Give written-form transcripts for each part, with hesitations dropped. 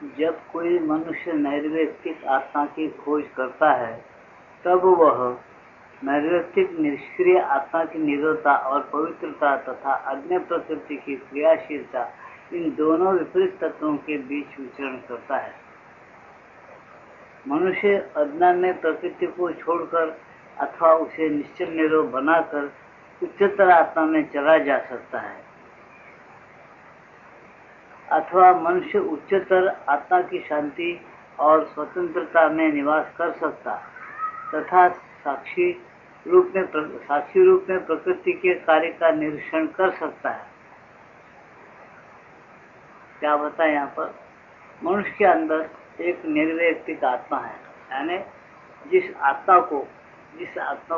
जब कोई मनुष्य नैर्व्यक्तिक आत्मा की खोज करता है तब वह नैर्व्यक्तिक निष्क्रिय आत्मा की निरोधता और पवित्रता तथा अज्ञ प्रकृति की क्रियाशीलता, इन दोनों विपरीत तत्वों के बीच विचरण करता है। मनुष्य अज्ञान में प्रकृति को छोड़कर अथवा उसे निश्चल निरोध बनाकर उच्चतर आत्मा में चला जा सकता है, अथवा मनुष्य उच्चतर आत्मा की शांति और स्वतंत्रता में निवास कर सकता तथा साक्षी रूप में प्रकृति के कार्य का निरीक्षण कर सकता है। क्या बताएं यहाँ पर? मनुष्य के अंदर एक निर्वैयक्तिक आत्मा है, यानी जिस आत्मा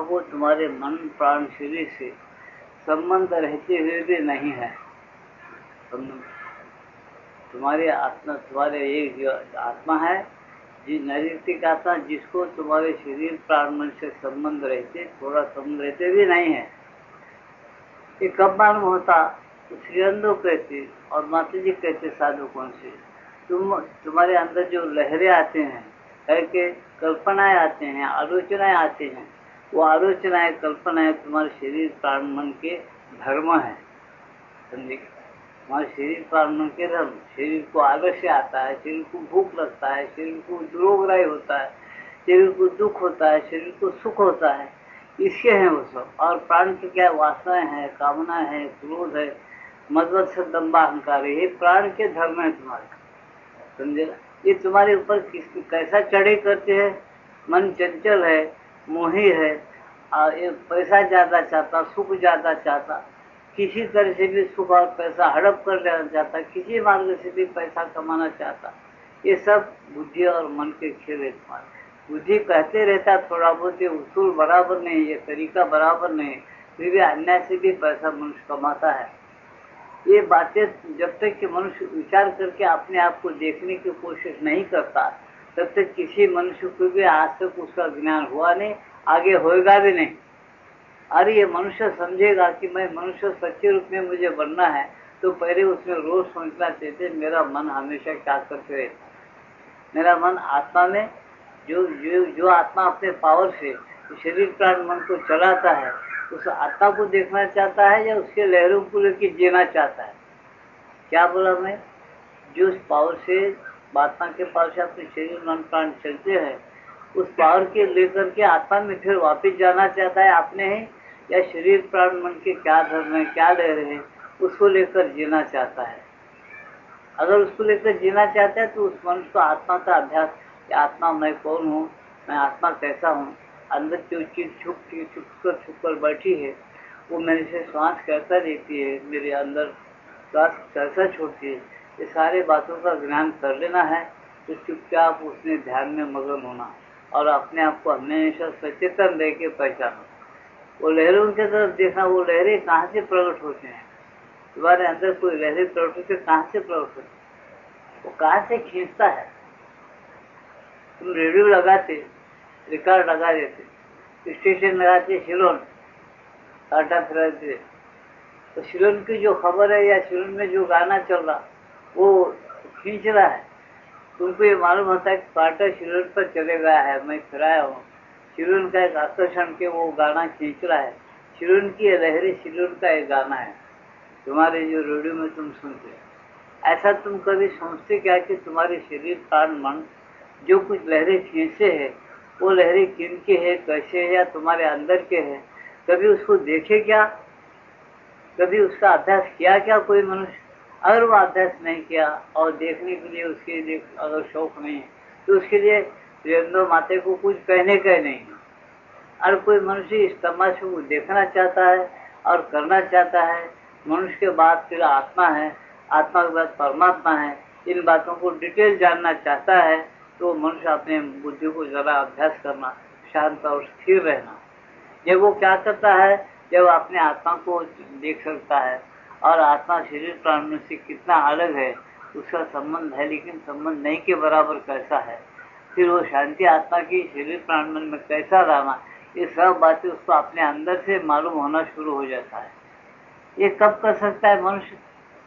को तुम्हारे मन प्राण शरीर से संबंध रहते हुए भी नहीं है। तुम्हारे एक जो आत्मा है, जिस नैर्व्यक्तिक आत्मा, जिसको तुम्हारे शरीर प्राण मन से संबंध रहते भी नहीं है। ये कब मालूम होता? तो श्रीअंदो कहते और माता जी कहते साधुकों से, तुम्हारे अंदर जो लहरें आते हैं, करके कल्पनाएं आते हैं, आलोचनाएं आते हैं, वो आलोचनाएं कल्पनाएं तुम्हारे शरीर प्राण मन के धर्म है। समझे? हमारे शरीर प्राण मन के धर्म। शरीर को आलस्य आता है, शरीर को भूख लगता है, शरीर को रोगराई होता है, शरीर को दुख होता है, शरीर को सुख होता है, इसके हैं वो सब। और प्राण की क्या वासनाएं हैं, कामना है, क्रोध है, मदवत्सर दंबा अहंकार है, ये प्राण के धर्म है तुम्हारे। समझे? ये तुम्हारे ऊपर कैसा चढ़े करते हैं? मन चंचल है, मोही है, और ये पैसा ज्यादा चाहता, सुख ज्यादा चाहता, किसी तरह से भी सुख और पैसा हड़प कर लेना चाहता, किसी मार्ग से भी पैसा कमाना चाहता। ये सब बुद्धि और मन के खेल है तुम्हारे। बुद्धि कहते रहता थोड़ा बहुत, ये उसूल बराबर नहीं, ये तरीका बराबर नहीं, फिर भी अन्याय से भी पैसा मनुष्य कमाता है। ये बातें जब तक कि मनुष्य विचार करके अपने आप को देखने की कोशिश नहीं करता, तब तक किसी मनुष्य को भी आज तक उसका ज्ञान हुआ नहीं, आगे होएगा भी नहीं। अरे ये मनुष्य समझेगा कि मैं मनुष्य सच्चे रूप में मुझे बनना है, तो पहले उसमें रोज सोचना चाहिए, मेरा मन हमेशा क्या करते रहता है। मेरा मन आत्मा में जो आत्मा अपने पावर से शरीर प्राण मन को चलाता है, उस आत्मा को देखना चाहता है या उसके लहरों को लेकर जीना चाहता है? क्या बोला मैं? जो उस पावर से, आत्मा के पावर से अपने शरीर मन प्राण चलते हैं, उस पावर के लेकर के आत्मा में फिर वापस जाना चाहता है अपने ही, या शरीर प्राण मन के क्या धर्म है, क्या लहर है, उसको लेकर जीना चाहता है। अगर उसको लेकर जीना चाहता है तो उस मनुष्य को आत्मा का अभ्यास, कि आत्मा मैं कौन हूँ, मैं आत्मा कैसा हूँ, अंदर जो चीज छुप कर बैठी है, वो मेरे से श्वास कैसा लेती है, मेरे अंदर श्वास कैसा छोड़ती है, ये सारे बातों का ज्ञान कर लेना है। तो चुपचाप उसने ध्यान में मगन होना और अपने आप को हमेशा सचेतन रह के पहचाना। वो लहरों की तरफ देखना, वो लहरें कहाँ से प्रकट होते हैं। तुम्हारे अंदर कोई लहरें प्रकट होते, कहाँ से प्रकट होते, वो कहाँ से खींचता है? तुम रेडियो लगाते, रिकॉर्ड लगा देते, स्टेशन लगाते, सिलोन काटा फिराते, तो सिलोन की जो खबर है या सिलोन में जो गाना चल रहा, वो खींच रहा है। तुमको ये मालूम होता है कि काटा सिलोन पर चले गया है, मैं फिराया हूँ, सिलोन का एक आकर्षण के वो गाना खींच रहा है। सिलोन की लहरें, सिलोन का एक गाना है तुम्हारे जो रेडियो में तुम सुनते। ऐसा तुम कभी सोचते क्या कि तुम्हारे शरीर प्राण मन जो कुछ लहरें खींचते हैं, वो लहरें किन के है, कैसे है, या तुम्हारे अंदर के है? कभी उसको देखे क्या? कभी उसका अभ्यास किया क्या कोई मनुष्य? अगर वो अभ्यास नहीं किया और देखने के लिए उसके लिए अगर शौक नहीं है, तो उसके लिए प्रियंदो माते को कुछ कहने का नहीं है। अगर कोई मनुष्य इस तमाशे को देखना चाहता है और करना चाहता है, मनुष्य के बाद फिर आत्मा है, आत्मा के बाद परमात्मा है, इन बातों को डिटेल जानना चाहता है, तो मनुष्य अपने बुद्धि को जरा अभ्यास करना, शांत और स्थिर रहना। जब वो क्या करता है, जब अपने आत्मा को देख सकता है और आत्मा शरीर प्राण से कितना अलग है, उसका संबंध है लेकिन संबंध नहीं के बराबर कैसा है, फिर वो शांति आत्मा की शरीर प्राण मन में कैसा रहना, ये सब बातें उसको अपने अंदर से मालूम होना शुरू हो जाता है। ये कब कर सकता है मनुष्य?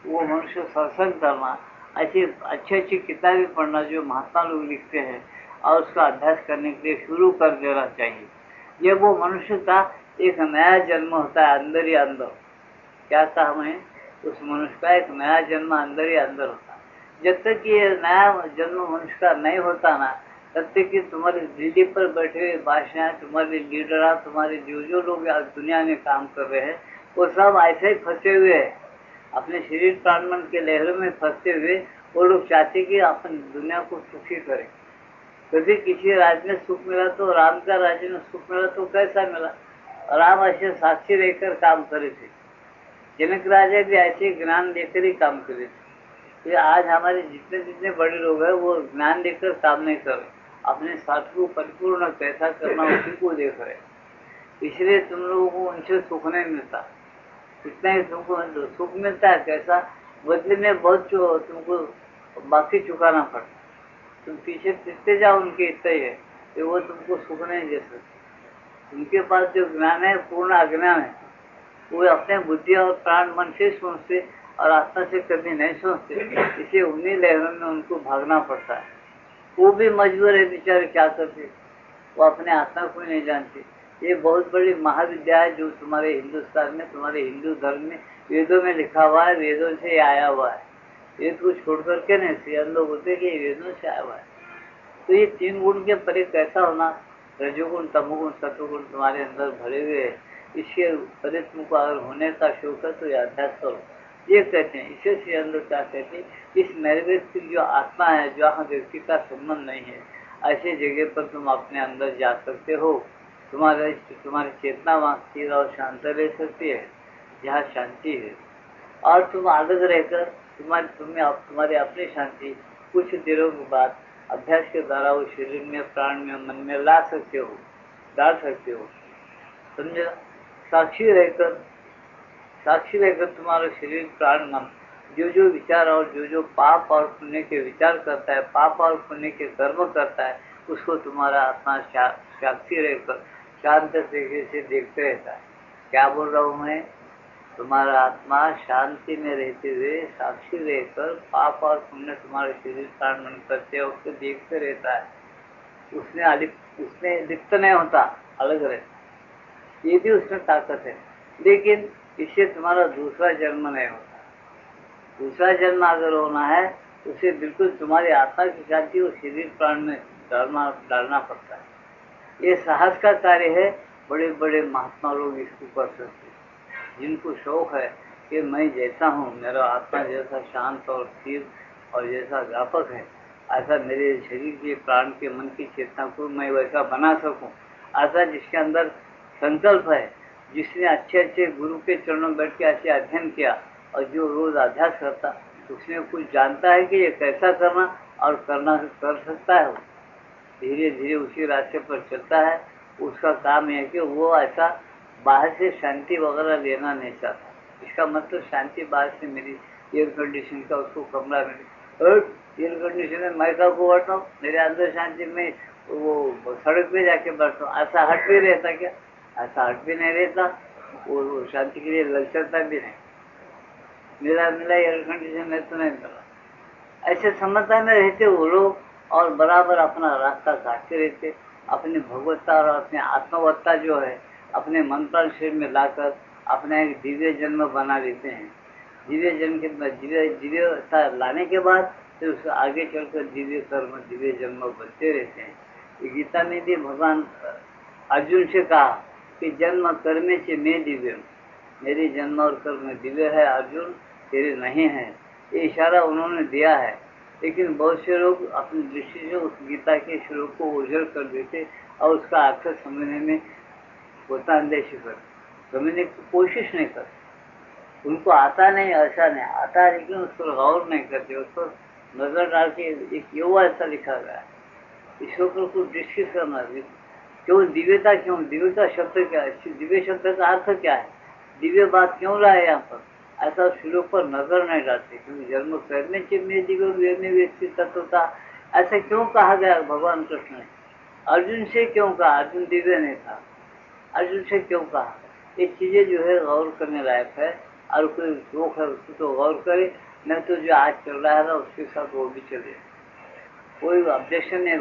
वो मनुष्य सत्संग करना ऐसी अच्छी अच्छी किताबें पढ़ना जो महात्मा लोग लिखते हैं और उसका अभ्यास करने के लिए शुरू कर देना चाहिए। ये वो मनुष्य का एक नया जन्म होता है अंदर ही अंदर। क्या कहा मैं? उस मनुष्य का एक नया जन्म अंदर ही अंदर होता है। जब तक ये नया जन्म मनुष्य का नहीं होता ना, तब तक कि तुम्हारी दिल्ली पर बैठे हुए बादशाह, तुम्हारे लीडर, तुम्हारे जो जो लोग आज दुनिया में काम कर रहे हैं, वो सब ऐसे ही फंसे हुए हैं अपने शरीर प्राण मन के लहरों में फंसते हुए। वो लोग चाहते कि अपन दुनिया को सुखी करें। कभी किसी राज्य में सुख मिला तो राम का राज्य में सुख मिला तो कैसा मिला? राम ऐसे साक्षी रहकर काम करे थे। जनक राजा भी ऐसे ज्ञान लेकर ही काम करे थे। ये आज हमारे जितने जितने बड़े लोग हैं वो ज्ञान लेकर काम नहीं कर रहे, अपने स्वार्थ को परिपूर्ण कैसा करना उसी को देख रहे। इसलिए तुम लोगों को उनसे सुख नहीं मिलता। इतना ही तुमको सुख मिलता है कैसा? बदले में बहुत तुमको बाकी चुकाना पड़ता। तुम पीछे फिरते जाओ उनके इतना ही है कि वो तुमको सुख नहीं दे सकते। उनके पास जो ज्ञान है पूर्ण अज्ञान है। वो अपने बुद्धि और प्राण मन से सोचते और आत्मा से कभी नहीं सोचते। इसे उन्हीं लहरों में उनको भागना पड़ता है। वो भी मजबूर है बेचारे, क्या करते? वो अपने आत्मा को नहीं जानते। ये बहुत बड़ी महाविद्या है जो तुम्हारे हिंदुस्तान में, तुम्हारे हिंदू धर्म में वेदों में लिखा हुआ है, वेदों से आया हुआ है। वेद को छोड़ करके नहीं श्रीअन लोग होते कि वेदों से आया हुआ है। तो ये तीन गुण के परे कैसा होना? रजोगुण, तमोगुण, सत्वगुण तुम्हारे अंदर भरे हुए है। इसके परे तुमको अगर होने का शौक है तो ये अभ्यास करो। ये कहते हैं, इसे श्रीअन लोग क्या कहते हैं? इस निर्वैक्तिक जो आत्मा है, जहाँ व्यक्ति का संबंध नहीं है, ऐसे जगह पर तुम अपने अंदर जा सकते हो। तुम्हारी चेतना वहाँ स्थिर और शांत रह सकती है, जहाँ शांति है। और तुम अलग रहकर तुम्हारी अपनी शांति कुछ देरों के बाद अभ्यास के द्वारा वो शरीर में, प्राण में, मन में ला सकते हो, डाल सकते हो। समझे? साक्षी रहकर तुम्हारा शरीर, प्राण, मन जो जो विचार और जो जो पाप और पुण्य के विचार करता है, पाप और पुण्य के कर्म करता है, उसको तुम्हारा आत्मा साक्षी रहकर शांत तरीके से देखते रहता है। क्या बोल रहा हूँ मैं? तुम्हारा आत्मा शांति में रहते हुए साक्षी रहकर पाप और पुण्य तुम्हारे शरीर प्राण मन करते हैं, उसको देखते रहता है। उसमें लिप्त नहीं होता, अलग रहता। ये भी उसमें ताकत है। लेकिन इससे तुम्हारा दूसरा जन्म नहीं होता। दूसरा जन्म अगर होना है तो उसे बिल्कुल तुम्हारी आत्मा की शांति और शरीर प्राण में डालना पड़ता है। ये साहस का कार्य है। बड़े बड़े महात्मा लोग इसको कर सकते हैं, जिनको शौक है कि मैं जैसा हूँ, मेरा आत्मा जैसा शांत और स्थिर और जैसा व्यापक है, ऐसा मेरे शरीर के, प्राण के, मन की चेतना को मैं वैसा बना सकूं। ऐसा जिसके अंदर संकल्प है, जिसने अच्छे अच्छे गुरु के चरणों में बैठ के ऐसे अध्ययन किया और जो रोज अभ्यास करता, उसने कुछ जानता है कि ये कैसा करना और कर सकता है। धीरे धीरे उसी रास्ते पर चलता है। उसका काम है कि वो ऐसा बाहर से शांति वगैरह लेना नहीं चाहता। इसका मतलब शांति बाहर से मेरी एयर कंडीशन का उसको कमरा मिले, एयर कंडीशन में मैं का को बैठा हूँ, मेरे अंदर शांति में वो सड़क पे जाके बैठता हूँ, ऐसा हट भी रहता क्या? ऐसा हट भी नहीं रहता। वो शांति के लिए ललचलता भी नहीं। मिला एयर कंडीशन में तो नहीं मिला। ऐसे समझता में रहते वो लोग और बराबर अपना रास्ता काटते रहते। अपनी भगवत्ता और अपनी आत्मवत्ता जो है अपने मन प्राण शरीर में लाकर अपना एक दिव्य जन्म बना लेते हैं। दिव्य जन्म के बाद दिव्यता लाने के बाद फिर उससे आगे चलकर दिव्य कर्म, दिव्य जन्म बनते रहते हैं। गीता में भी भगवान अर्जुन से कहा कि जन्म कर्मे से मैं दिव्य हूँ, मेरी जन्म और कर्म दिव्य है अर्जुन, तेरे नहीं है। ये इशारा उन्होंने दिया है। लेकिन बहुत से लोग अपनी दृष्टि से उस गीता के श्लोक को उजड़ कर देते और उसका अर्थ समझने में होता अंदेशी कर समझने की कोशिश नहीं करते। उनको आता नहीं, ऐसा नहीं आता, लेकिन उस पर गौर नहीं करते, उस पर नजर डाल के एक युवा ऐसा लिखा गया है। ईश्वर को दृष्टि करना, क्यों दिव्यता, क्यों दिव्यता शब्द क्या है, दिव्य शब्द का अर्थ क्या है, दिव्य बात क्यों रहा है यहाँ पर, ऐसा श्लोक पर नजर नहीं डालते। क्योंकि जन्म करने से में दिव्य में व्यक्ति तत्व था, ऐसा क्यों कहा गया भगवान कृष्ण ने? अर्जुन से क्यों कहा? अर्जुन दिव्य नहीं था, अर्जुन से क्यों कहा? ये चीजें जो है गौर करने लायक है। और कोई शौक है उसको तो गौर करे, नहीं तो जो आज चल रहा है ना उसके साथ वो भी चले, कोई ऑब्जेक्शन नहीं।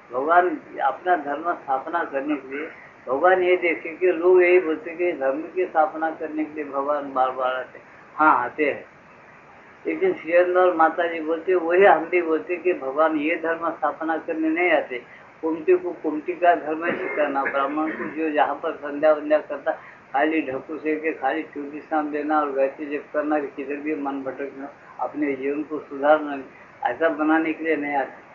भगवान अपना धर्म स्थापना करने के लिए भगवान ये देखे कि लोग यही बोलते कि धर्म की स्थापना करने के लिए भगवान बार बार आते, हाँ आते हैं, लेकिन श्रीअंद और माता जी बोलते वही हम भी बोलते कि भगवान ये धर्म स्थापना करने नहीं आते, कुमटी को कुमटी का धर्म सिखाना, ब्राह्मण को जो जहाँ पर संध्या वंध्या करता खाली ढक्कू से के खाली चूटी शाम देना और गायत्री जप करना, किधर भी मन भटकना, अपने जीवन को सुधारना, ऐसा बनाने के लिए नहीं आते।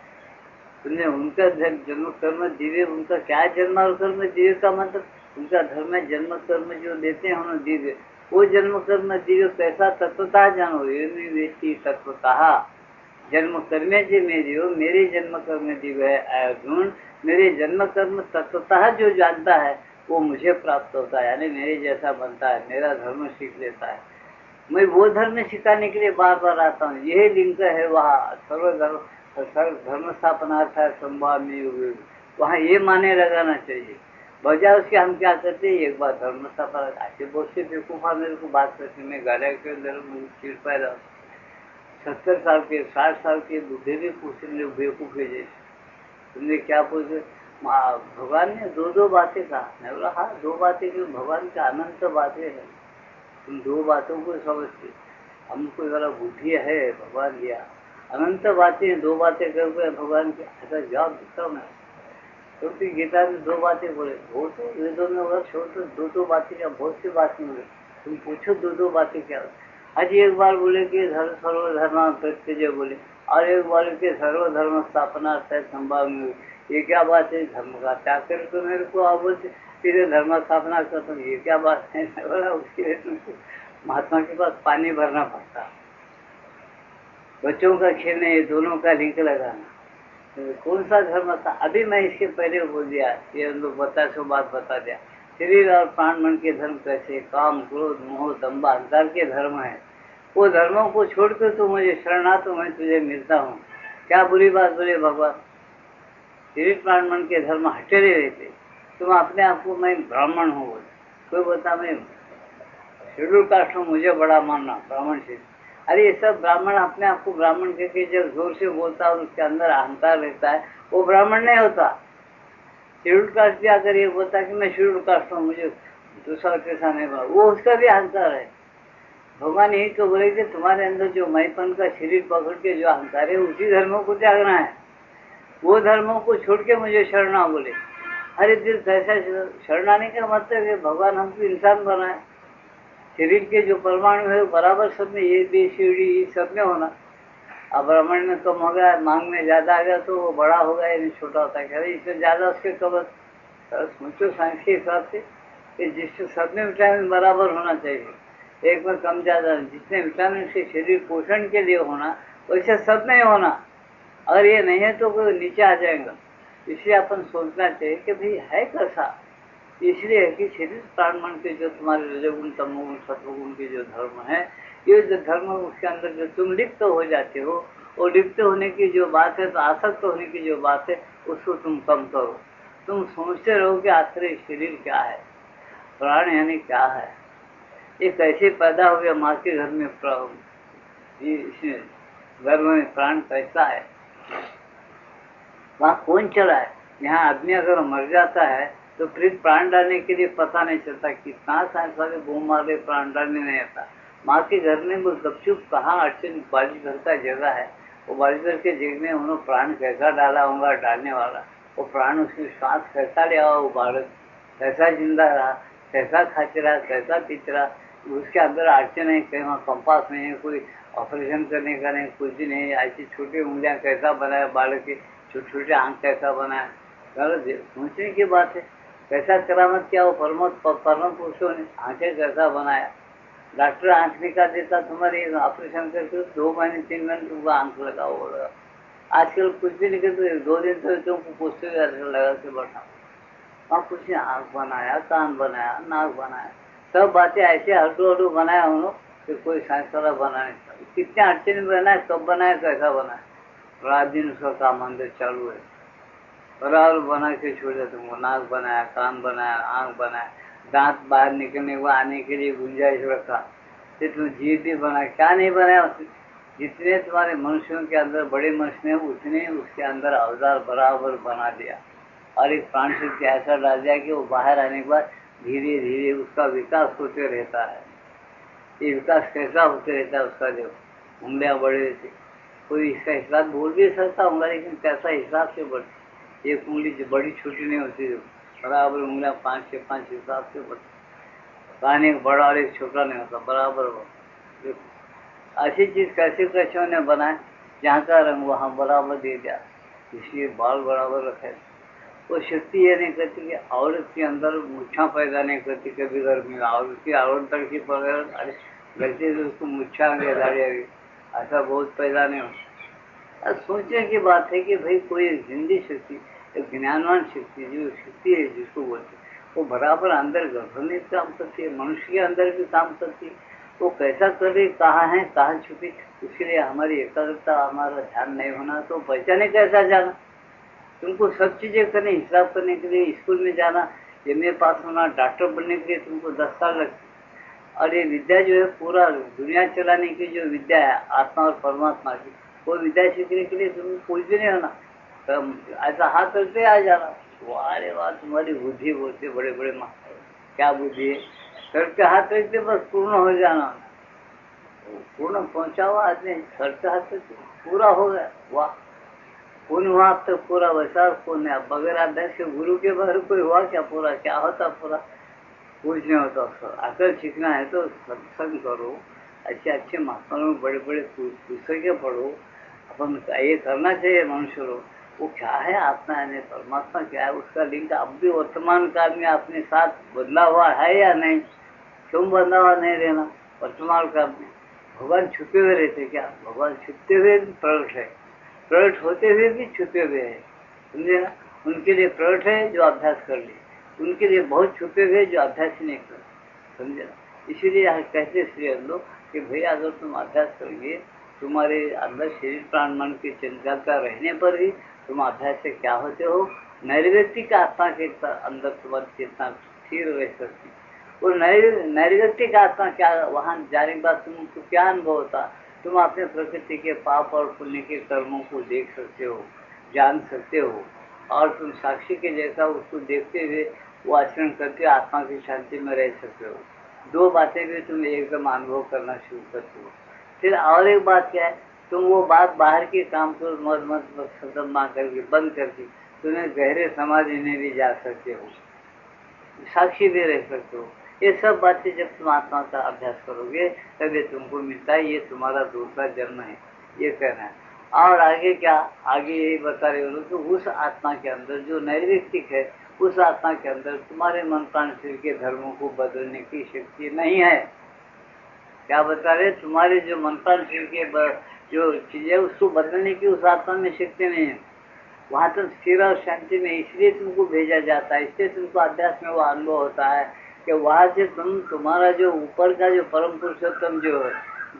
तुमने उनका जन्म कर्म दिव्य, उनका क्या जन्म और कर्म दिव्य का मतलब, उनका धर्म जन्म कर्म जो देते हैं उन्होंने दिव्य, वो जन्म कर्म दिव्य कैसा तत्वतः जानो, ये नहीं व्यक्ति तत्वतः जन्म कर्मे जी मेरी हो, मेरे जन्म कर्म दिव्य है अर्जुन, मेरे जन्म कर्म तत्वतः जो जानता है वो मुझे प्राप्त होता है, यानी मेरे जैसा बनता है, मेरा धर्म सीख लेता है। मैं वो धर्म सिखाने के लिए बार बार आता हूँ, यही लिंक है वहाँ धर्म स्थापनार्थ है संवाद में, वहाँ ये माने लगाना चाहिए। बजाय उसके हम क्या करते हैं, एक बार धर्म स्थापना ऐसे बहुत से बेवकूफा मेरे को बात करते, मैं गाड़ा के अंदर चिड़ पाया रहा, 70 साल के 60 साल के बुढ़े भी पूछ रहे बेवकूफे जैसे, तुमने क्या पूछे, भगवान ने दो बातें कहा। मैं बोला हाँ 2 बातें क्यों, भगवान की अनंत बातें हैं, तुम 2 बातों को समझते, हमको जरा बुद्धि है भगवान दिया, अनंत बातें 2 बातें करके भगवान की ऐसा जवाब देता हूँ मैं। क्योंकि गीता में 2 बातें बोले, वो तो वेदों में होगा छोड़ तो 2 बातें क्या, बहुत सी बातें बोले, तुम पूछो 2 बातें क्या। आज एक बार बोले कि सर्वधर्म प्रत्यय बोले, और एक बार के सर्वधर्म स्थापना संभाव में, ये क्या बात है, धर्म का त्याग कर तो मेरे को आप बोलते फिर धर्म स्थापना करता हूँ, ये क्या बात है। बोला उसके लिए महात्मा के पास पानी भरना पड़ता, बच्चों का खेलने, ये दोनों का लिंक लगाना, तो कौन सा धर्म था। अभी मैं इसके पहले बोल दिया, ये लोग बात बता दिया, शरीर और प्राण मन के धर्म कैसे, काम क्रोध मोह दंभ अहंकार के धर्म है, वो धर्मों को छोड़कर तो मुझे शरणा, तो मैं तुझे मिलता हूँ। क्या बुरी बात बोले भगवान, शरीर प्राण मन के धर्म हटेरे रहते, तुम अपने आप को मैं ब्राह्मण हूँ बोले, कोई बोलता मैं शेड्यूल कास्ट हूँ, मुझे बड़ा मानना ब्राह्मण से, अरे ये सब ब्राह्मण अपने आप को ब्राह्मण कहकर जब जोर से बोलता है, उसके अंदर अहंकार रहता है, वो ब्राह्मण नहीं होता। शेड्यूल कास्ट भी अगर ये बोलता है कि मैं शेड्यूल कास्ट हूँ, मुझे दूसरा कैसा नहीं बना, वो उसका भी अहंकार है। भगवान यही तो बोले कि तुम्हारे अंदर जो मैपन का शरीर पकड़ के जो अहंकार है, उसी धर्मों को त्यागना है, वो धर्मों को छोड़ के मुझे शरणा बोले। अरे दिल कैसा शरणाने का मतलब है, भगवान हमको इंसान बनाए, शरीर के जो परमाणु है बराबर सब में ए बी सी डी सब में होना। अब ब्राह्मण में कम हो गया, मांग में ज्यादा आ गया तो वो बड़ा होगा या नहीं छोटा होता है, कह इससे ज्यादा उसके कबर सोचो साइंस के हिसाब से कि जिससे सब में विटामिन बराबर होना चाहिए, एक में कम ज्यादा, जितने विटामिन से शरीर पोषण के लिए होना वैसे सब में होना, अगर ये नहीं है तो कोई नीचे आ जाएगा। इसलिए अपन सोचना चाहिए कि भाई है कैसा, इसलिए है कि शरीर प्राण मन के जो तुम्हारे रजोगुण तमोगुण सत्वगुण के जो धर्म है, ये जो धर्म उसके अंदर जो तुम लिप्त हो जाते हो, और लिप्त होने की जो बात है, तो आसक्त होने की जो बात है उसको तुम कम करो। तुम सोचते रहो कि आखिर शरीर क्या है, प्राण यानी क्या है, ये कैसे पैदा हो गया माँ के घर में, घर में प्राण कैसा है, वहाँ कौन चला है। यहाँ आदमी अगर मर जाता है तो फिर प्राण डालने के लिए पता नहीं चलता, कितना साइंस वाले बूम मार रहे, प्राण डालने नहीं आता। माँ के घर में वो गपचुप कहाँ अड़चन बालिश घर का जगह है, वो बालिश घर के जगह में उन्होंने प्राण कैसा डाला होगा डालने वाला, वो प्राण उसकी सांस कैसा लिया, वो बालक कैसा जिंदा रहा, कैसा खाते रहा, कैसा पीते रहा, उसके अंदर अड़चन नहीं, कहीं वहाँ कंपास नहीं है, कोई ऑपरेशन करने का नहीं, कुछ भी नहीं, ऐसी छोटी उंगलियाँ कैसा बनाया बालक की, छोटे छोटे आंख कैसा बनाया, सोचने की बात है। कैसा करामत किया वो परम पुरुषों ने, आंखें कैसा बनाया, डॉक्टर आंख निकाल देता, तुम्हारी ऑपरेशन करके 2 महीने 3 महीने तुमको आंख लगा होगा। आजकल कुछ भी निकल तो 2 दिन तो तुमको पूछते लगा के बैठा, वहाँ कुछ आंख बनाया, कान बनाया, नाक बनाया, सब बातें ऐसे हल्टू बनाया उन्होंने कि कोई साइंस वाला बना नहीं था। कितने अड़चन में बनाया, कब बनाया, कैसा बनाया, रात दिन उसका काम अंदर चालू है, बराबर बना के छोड़ दिया तुमको। नाक बनाया, कान बनाया, आंख बनाया, दांत बाहर निकलने को आने के लिए गुंजाइश रखा, फिर तुम जीव भी बना, क्या नहीं बनाया। जितने तुम्हारे मनुष्यों के अंदर बड़े मनुष्य हैं उतने उसके अंदर अवजार बराबर बना दिया, और एक प्राण शक्ति ऐसा डाल दिया कि वो बाहर आने के बाद धीरे धीरे उसका विकास होते रहता है। ये विकास कैसा होते रहता है उसका, जो उंगलियां बड़े थे, कोई इसका हिसाब बोल भी सकता होगा, लेकिन कैसा हिसाब से बढ़ती। एक उंगली जो बड़ी छोटी नहीं होती, जो बराबर उंगलियां 5 के 5 हिसाब से बढ़ती। कान एक बड़ा और एक छोटा नहीं होता, बराबर। ऐसी चीज कैसे कैसे उन्हें बनाए, जहाँ का रंग वहाँ बराबर दे दिया, इसलिए बाल बराबर रखे। वो शक्ति ये नहीं करती कि औरत के अंदर मुच्छा पैदा नहीं करती कभी घर में, औरत की औरत तड़की पड़ गए, अरे गलती से उसको मुच्छा आ गया, दाढ़ी आ गई, ऐसा बहुत पैदा नहीं होता। सोचने की बात है कि भाई कोई जिंदी शक्ति, एक ज्ञानवान शक्ति, जो शक्ति है जिसको बोलते, वो बराबर अंदर गर्भ में काम करती है, मनुष्य के अंदर भी काम करती है। वो कैसा कर रही, कहाँ है, कहाँ छुपी, उसके लिए हमारी एकाग्रता, हमारा ध्यान नहीं होना, तो पहचाने कैसा जाना। तुमको सब चीजें करने, हिसाब करने के लिए स्कूल में जाना, MA पास होना, डॉक्टर बनने के लिए तुमको 10 साल लगते। और ये विद्या जो है पूरा दुनिया चलाने की जो विद्या है आत्मा और परमात्मा की, वो विद्या सीखने के लिए तुमको कुछ भी नहीं होना, तो ऐसा हाथ रखते आ जाना। अरे वाह, तुम्हारी बुद्धि बोलते बड़े बड़े मास्टर, क्या बुद्धि है, करके हाथ रखते बस पूर्ण हो जाना। पूर्ण पहुंचा हुआ आदमी करके हाथ रखते पूरा हो गया, वाह। पुण्य हुआ अब तक पूरा, वैसा पुण्य बगैर अध्यक्ष गुरु के बाहर कोई हुआ क्या पूरा, क्या होता पूरा, कुछ नहीं होता। अकल सीखना है तो सत्संग करो, अच्छे अच्छे महात्माओं, बड़े बड़े पुस्तकें पढ़ो। अपन ये करना चाहिए मनुष्य को। वो क्या है आत्मा है, परमात्मा क्या है, उसका लिंक अब भी वर्तमान काल में अपने साथ बदला हुआ है या नहीं, क्यों बदला हुआ नहीं रहना। वर्तमान काल में भगवान छुपे हुए रहते क्या, भगवान छुपते हुए भी प्रकट है, प्रकट होते हुए भी छुपे हुए हैं, समझे ना। उनके लिए प्रकट है जो अभ्यास कर ले, उनके लिए बहुत छुपे हुए जो अभ्यास ही नहीं कर, समझे ना। इसीलिए कहते श्री लोग कि भैया अगर तुम अभ्यास करोगे, तुम्हारे अंदर शरीर प्राण मन की चंचलता रहने पर भी तुम अभ्यास से क्या होते हो, नैर्व्यक्तिक आत्मा के अंदर तुम्हारी चेतना स्थिर रह सकती। वो नैर्व्यक्तिक आत्मा क्या, वहां जाने के बाद तुमको क्या अनुभव होता, तुम अपने प्रकृति के पाप और पुण्य के कर्मों को देख सकते हो, जान सकते हो, और तुम साक्षी के जैसा उसको देखते हुए वो आचरण करके आत्मा की शांति में रह सकते हो। दो बातें भी तुम एकदम अनुभव करना शुरू करते हो। फिर और एक बात क्या है, तुम वो बात बाहर के काम को मत खत्म करके बंद करके तुम्हें गहरे समाधि में भी जा सकते हो, साक्षी भी रह सकते हो। ये सब बातें जब तुम आत्मा का अभ्यास करोगे तभी तुमको मिलता है, ये तुम्हारा दूसरा जन्म है, ये कहना है। और आगे क्या, आगे यही बता रहे हो कि उस आत्मा के अंदर जो नैर्व्यक्तिक है, उस आत्मा के अंदर तुम्हारे मन प्राण शरीर के धर्मों को बदलने की शक्ति नहीं है। क्या बता रहे, तुम्हारे जो मन प्राण शरीर के जो चीजें उसको बदलने की उस आत्मा में शक्ति नहीं है। वहां तो स्थिर और शांति में इसलिए तुमको भेजा जाता है, इसलिए तुमको अध्यास में वो अनुभव होता है कि वहां से तुम्हारा जो ऊपर का जो परम पुरुषोत्तम जो है,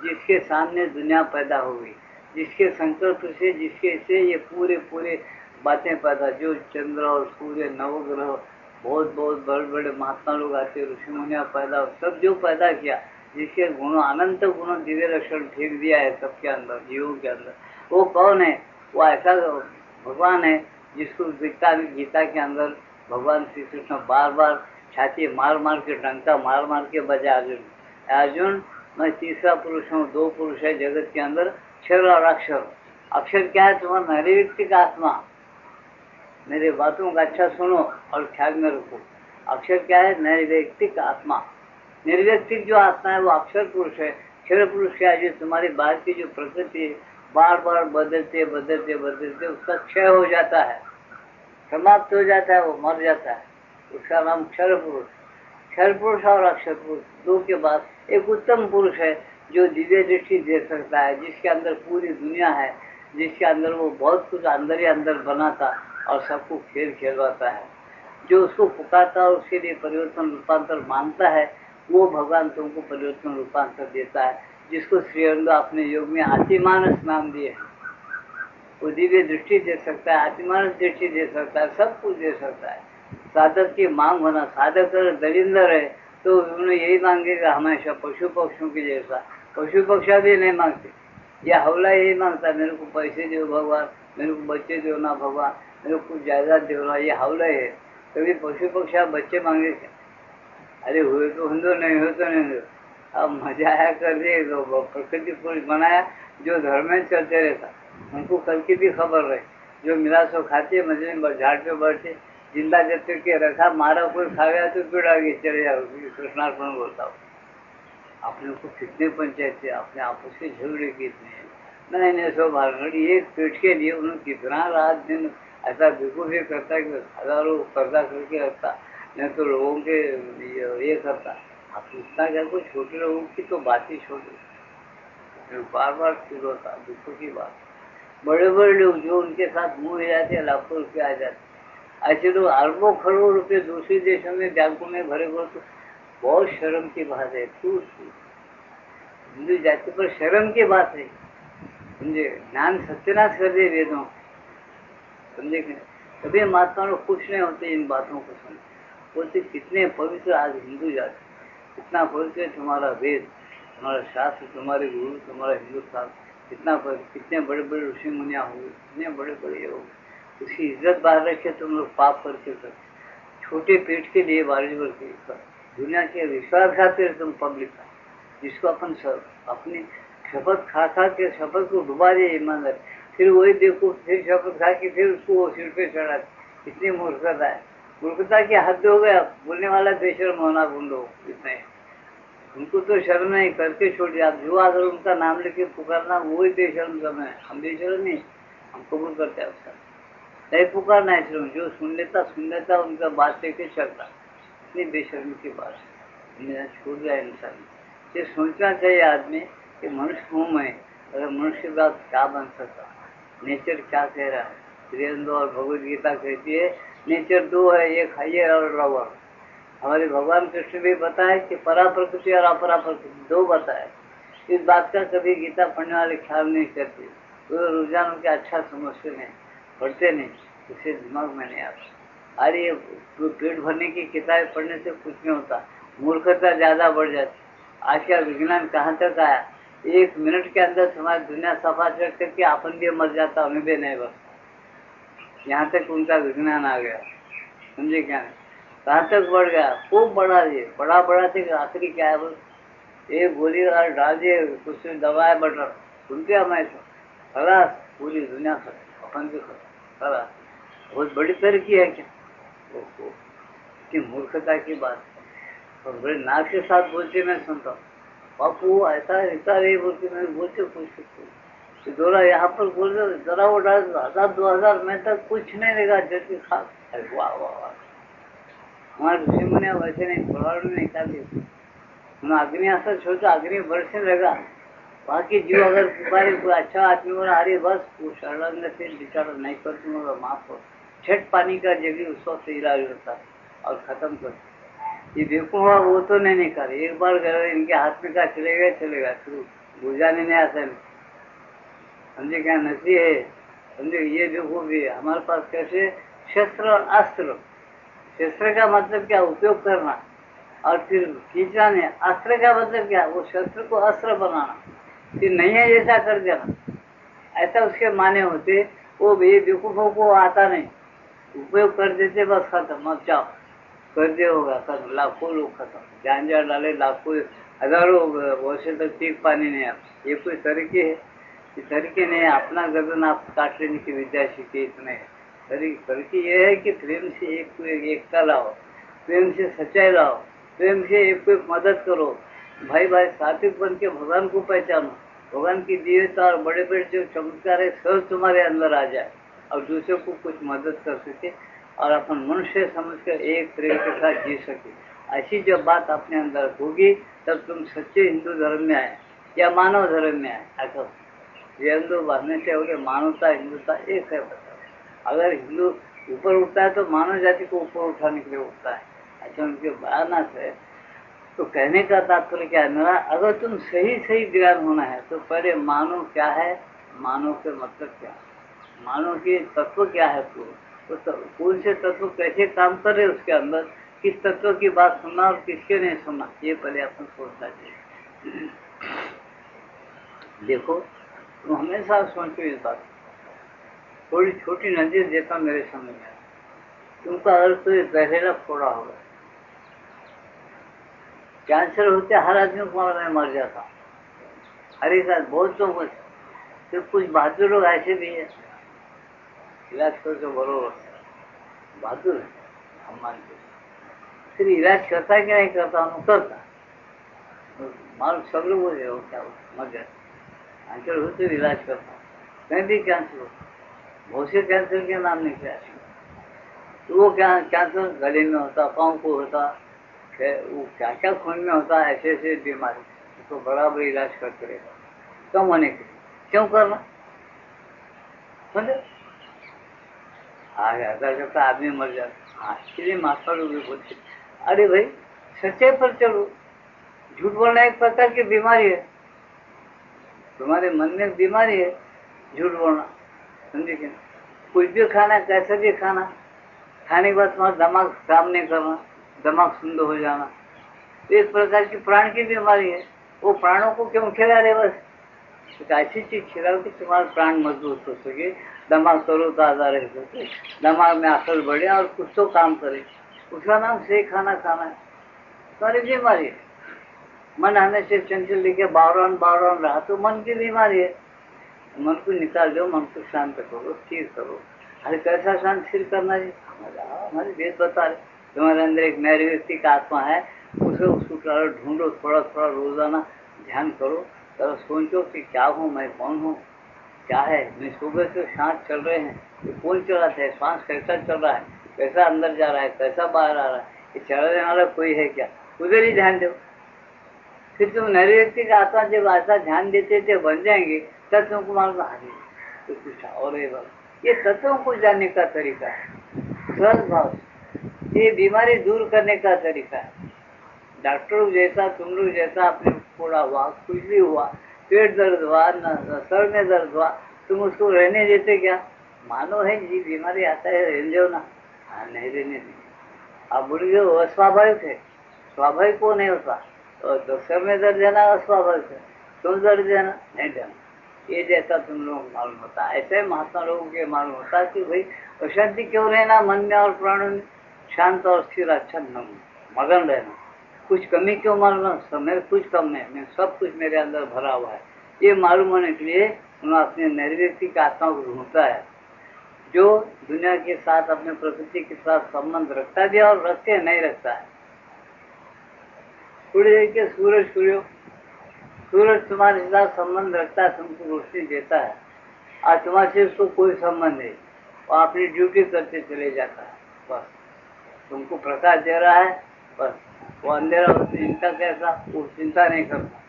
जिसके सामने दुनिया पैदा हो गई, जिसके संकल्प से, जिसके से ये पूरे बातें पैदा, जो चंद्र और सूर्य नवग्रह, बहुत बड़े बड़े महात्मा लोग आते, ऋषि मुनिया पैदा, सब जो पैदा किया, जिसके गुण अनंत गुण दिव्य लक्षण फेंक दिया है सबके अंदर, जीवों के अंदर, वो कौन है, वो ऐसा भगवान है जिसको गीता के अंदर भगवान श्री कृष्ण बार बार छाती मार के, डंका मार के बजा अर्जुन मैं तीसरा पुरुष हूँ, 2 पुरुष है जगत के अंदर, क्षर और अक्षर। अक्षर क्या है, तुम्हारा नैर्व्यक्तिक आत्मा। मेरे बातों का अच्छा सुनो और ख्याल में रखो। अक्षर क्या है, नैर्व्यक्तिक आत्मा। निर्व्यक्तिक जो आत्मा है वो अक्षर पुरुष है। क्षर पुरुष क्या है, जो तुम्हारी बाहर की जो प्रकृति है बार बार बदलते उसका क्षय हो जाता है, समाप्त हो जाता है, वो मर जाता है, उसका नाम क्षर पुरुष। क्षर पुरुष और अक्षर पुरुष दो के बाद एक उत्तम पुरुष है जो दिव्य दृष्टि दे सकता है, जिसके अंदर पूरी दुनिया है, जिसके अंदर वो बहुत कुछ अंदर ही अंदर बनाता और सबको खेल खेलवाता है। जो उसको पुकारता है उसके लिए परिवर्तन रूपांतर मांगता है, वो भगवान तुमको परिवर्तन रूपांतर देता है, जिसको श्री अरविंद अपने योग में आतिमानस नाम दिए है। वो दिव्य दृष्टि दे सकता है, आतिमानस दृष्टि दे सकता है, सब कुछ दे सकता है। साधक की मांग होना, साधक अगर दरिंदर है तो उन्होंने यही मांगेगा हमेशा पशु पक्षियों के जैसा। पशु पक्षी भी नहीं मांगते, या हवला यही मांगता है, मेरे को पैसे दो भगवान, मेरे को बच्चे दो ना भगवान, मेरे को कुछ जायदाद दो ना, ये हवला है। कभी पशु पक्षी बच्चे मांगे क्या? अरे हुए तो हिंदू, नहीं हुए तो नहीं। अब मजा आया कर दिए तो प्रकृति पुरुष बनाया जो धर्म में चलते रहता, उनको कल की भी खबर रही। जो मिला सो खाते, मजे में झाड़ पे बैठे, जिंदा जब तक के रखा, मारा कोई खा गया तो पीड़ा के चले जाओ, कृष्णार्पण बोलता हूँ। अपने को कितने पंचायत, अपने आपस के झगड़े कितने, नहीं सो भागड़ी एक पेट के लिए उन्होंने कितना रात दिन ऐसा बेवकूफी करता कि हजारों कर्जा करके रखता, नहीं तो लोगों के ये करता। आप इतना क्या, कोई छोटे लोगों की तो बात ही छोटी, बार बार शुरू होता दुखों की बात। बड़े बड़े लोग जो उनके साथ मुंह हो जाते, लाखों रुपये आ जाते, ऐसे लोग अरबों खरबों रुपये दूसरे देशों में बैंकों में भरे हुए, तो बहुत शर्म की बात है। हिंदू जाति पर शर्म की बात है, समझे। ज्ञान सत्यानाश कर दे वेदों, समझे। कभी महात्मा लोग खुश नहीं होते इन बातों को सुन, बोलते कितने पवित्र आज हिंदू जाति, कितना पवित्र तुम्हारा वेद, तुम्हारा शास्त्र, तुम्हारे गुरु, तुम्हारा हिंदुस्तान, कितना कितने बड़े बड़े ऋषि मुनिया हुए, कितने बड़े बड़े हो, उसकी इज्जत बाहर रखे तुम लोग पाप करके कर, छोटे पेट के लिए बारिश करके दुनिया के विश्वासघात तुम पब्लिक का, जिसको अपन अपनी शपथ खा खा के शपथ को डुबा दे ईमानदार, फिर वही देखो, फिर शपथ खा के फिर उसको सिर पे चढ़ा, कितनी मूर्खता है। मूर्खता की हद हो गया, बोलने वाला बेशर्म होना बूंदो इतने, उनको तो शर्म नहीं, करके छोड़ दिया। आप जो अगर उनका नाम लेके पुकारना वही बेशर्म समय, हम बेशर्म नहीं, हम कबूल करते हैं उसका, नहीं पुकारना है शर्म, जो सुन लेता उनका बात लेके चलता, इतनी बेशर्मी की बात है, छोड़ दिया इंसान। ये सोचना चाहिए आदमी कि मनुष्य हूँ मैं, अगर मनुष्य बात क्या बन सकता, नेचर क्या कह रहा है। श्रीअंदो और भगवद गीता कहती है नेचर दो है, एक हायर और लोअर। हमारे भगवान कृष्ण भी बताए कि परा प्रकृति और अपरा प्रकृति दो बताए। इस बात का कभी गीता पढ़ने वाले ख्याल नहीं करते, तो रुझानों के अच्छा समझते नहीं, पढ़ते नहीं, इसे दिमाग में नहीं आता। अरे पेट भरने की किताबें पढ़ने से कुछ नहीं होता, मूर्खता ज्यादा बढ़ जाती। आज का विज्ञान कहाँ तक आया, 1 मिनट के अंदर तुम्हारी दुनिया सफा चढ़ करके अपन भी मर जाता, उन्हें भी नहीं बस, यहाँ तक उनका विज्ञान आ गया, समझे क्या नहीं, कहाँ तक बढ़ गया, खूब बढ़ा दिए, बड़ा थे। आखिरी क्या है, बस एक गोली और डाल दिए, कुछ दबाए बटर, सुनते हमें तो खलास, पूरी दुनिया खत्म, अपन भी खत्म, खलास। बहुत बड़ी तरक्की है क्या, इतनी मूर्खता की बात। और बड़े नाक के साथ बोलते मैं सुनता हूँ, बापू ऐसा नहीं बोलते, मैं बोलते कुछ दोरा यहाँ पर बोल रहे, जरा वो डाल 1000-2000 में तक कुछ नहीं रहेगा, जैसे खा। वाह वाह वाह, हमारे ऋषि मुनि वैसे नहीं, पुराण में निकाले, अग्नि असर छोटा, अग्नि बरसने लगा, बाकी जीव अगर पुकारे कोई अच्छा आदमी बोला, अरे बस वो शरण से बेचारा नहीं कर दूंगा, माफ हो, छठ पानी का जगी उस वक्त इलाज होता और खत्म कर। ये बेवकूफ हुआ वो तो नहीं निकाले, एक बार गए इनके हाथ में का चलेगा शुरू, बुझाने नहीं आता, समझे क्या नसी है, समझे। ये बेवकूफ भी है हमारे पास, कैसे शस्त्र और अस्त्र, शस्त्र का मतलब क्या, उपयोग करना, और फिर खींचना नहीं, अस्त्र का मतलब क्या, वो शस्त्र को अस्त्र बनाना, फिर नहीं है ऐसा कर देना, ऐसा उसके माने होते। वो भी बेवकूफों को आता नहीं, उपयोग कर देते, बस खत्म, अब जाओ कर दे होगा खत्म, लाखों लोग खत्म, जान डाले, लाखों हजारों वर्षे तक ठीक पानी नहीं आता। ये कोई तरीके है, ये तरीके नहीं, अपना गर्दन आप काट लेने की विद्या सीखे, इतने तरीके ये है कि प्रेम से एकता लाओ, प्रेम से सच्चाई लाओ, प्रेम से एक को मदद करो, भाई सात्विक बन के भगवान को पहचानो, भगवान की दिव्यता और बड़े बड़े जो चमत्कार है सब तुम्हारे अंदर आ जाए, और दूसरे को कुछ मदद कर सके, और अपन मनुष्य समझकर एक प्रेम के साथ जी सके। ऐसी जब बात अपने अंदर होगी तब तुम सच्चे हिंदू धर्म में आए या मानव धर्म में आए। ऐसा ये हिंदू बनने से हो गए, मानवता हिंदुता एक है। अगर हिंदू ऊपर उठता है तो मानव जाति को ऊपर उठाने के लिए उठता है, अच्छा उनके बयान है। तो कहने का तात्पर्य क्या है मेरा, अगर तुम सही ज्ञान होना है तो पहले मानो क्या है, मानो के मतलब क्या, मानो के तत्व क्या है, तो कौन से तत्व कैसे काम कर रहे उसके अंदर, किस तत्व की बात सुनना और किसके नहीं सुनना, ये पहले अपन सोचना चाहिए। देखो तुम हमेशा सोचो इस बात, थोड़ी छोटी नजर देता मेरे समझ में, तुमका अर्थ तो जहरीला फोड़ा होगा। कैंसर होते हर आदमी को मर जाता, हर एक साथ बहुत तो कुछ बहादुर लोग ऐसे भी है, इलाज करके बरोबर बहादुर है, हम मानते। फिर इलाज करता कि नहीं करता, हम करता मालूम सब लोग हो जाए, क्या मर जाए। कैंसर हो तो इलाज करता, कहीं भी कैंसर हो, बहुत से कैंसर के नाम नहीं क्या, तो वो क्या कैंसर गले में होता, पाँव को होता, वो क्या क्या खून में होता, ऐसे ऐसे बीमारी, उसको बराबर इलाज करते रहेगा कम होने के लिए। क्यों करना, समझे? करता आदमी मर जाता। हाँ, इसलिए महात्मा लोग भी बोलते, अरे भाई सच्चाई पर चलो, झूठ बोलना एक प्रकार की बीमारी है, तुम्हारे मन में एक बीमारी है झूठ बोलना, समझे क्या? कुछ भी खाना, कैसा भी खाना, खाने के बाद तुम्हारा दिमाग काम नहीं करना, दिमाग सुंदर हो जाना, तो एक प्रकार की प्राण की बीमारी है। वो प्राणों को क्यों खिला रहे, बस एक ऐसी चीज खिलाओ कि तुम्हारा प्राण मजबूत हो सके, दिमाग तरोताजा रह सके, दिमाग में अकल बढ़े और कुछ तो काम करे, उसका नाम सही खाना खाना है। तुम्हारी बीमारी है, मन हमेशा चंचल लेके बावरान रहा तो मन की बीमारी है। मन को निकाल दो, मन को शांत करो, स्थिर करो। अरे कैसा शांत स्थिर करना है, हमारे वेद बता रहे, तुम्हारे अंदर एक नैर व्यक्ति का आत्मा है, उसको ढूंढो, थोड़ा थोड़ा रोजाना ध्यान करो, तो सोचो कि क्या हूँ मैं, कौन हूँ, क्या है मैं। सुबह से सांस चल रहे हैं, ये कौन चलाता है, सांस कैसा चल रहा है, कैसा अंदर जा रहा है, कैसा बाहर आ रहा है, ये चलाने वाला कोई है क्या, उधर ही ध्यान दो। फिर तुम नए व्यक्ति का आत्मा जब ऐसा ध्यान देते थे बन जाएंगे, तब तुमको मालूम तो कुछ और है। ये तत्वों को जानने का तरीका है, सहज भाव, ये बीमारी दूर करने का तरीका है। डॉक्टर जैसा, तुम लोग जैसा अपने फोड़ा हुआ, कुछ भी हुआ, पेट दर्द हुआ, सर में दर्द हुआ, तुम उसको रहने देते क्या? मानो है जी बीमारी आता है, रहने दो ना। हाँ, नहीं रहने देते। आप बुढ़ गए, अस्वाभाविक है, स्वाभाविक वो नहीं होता। तो सर में दर्द देना अस्वाभाविक है, तुम दर्द देना नहीं देना, ये जैसा तुम लोग मालूम होता। ऐसे महात्मा लोगों के मालूम होता कि भाई अशांति क्यों रहना मन में और प्राणों में, शांत और स्थिर अच्छा मगन रहना। कुछ कमी क्यों मालूम, समय कुछ कम है, मैं सब कुछ मेरे अंदर भरा हुआ है, ये मालूम होने के लिए उन्होंने अपने निर्व्यक्ति की आत्मा को ढूंढता है, जो दुनिया के साथ, अपने प्रकृति के साथ संबंध रखता भी और रख के नहीं रखता है। थोड़ी देर के सूरज तुम्हारे साथ संबंध रखता है, तुमको रोशनी देता है, और तुम्हारे से उसको कोई संबंध नहीं, वो अपनी ड्यूटी करते चले जाता है, बस तुमको प्रकाश दे रहा है, बस वो अंधेरा इनका कैसा वो चिंता नहीं करता,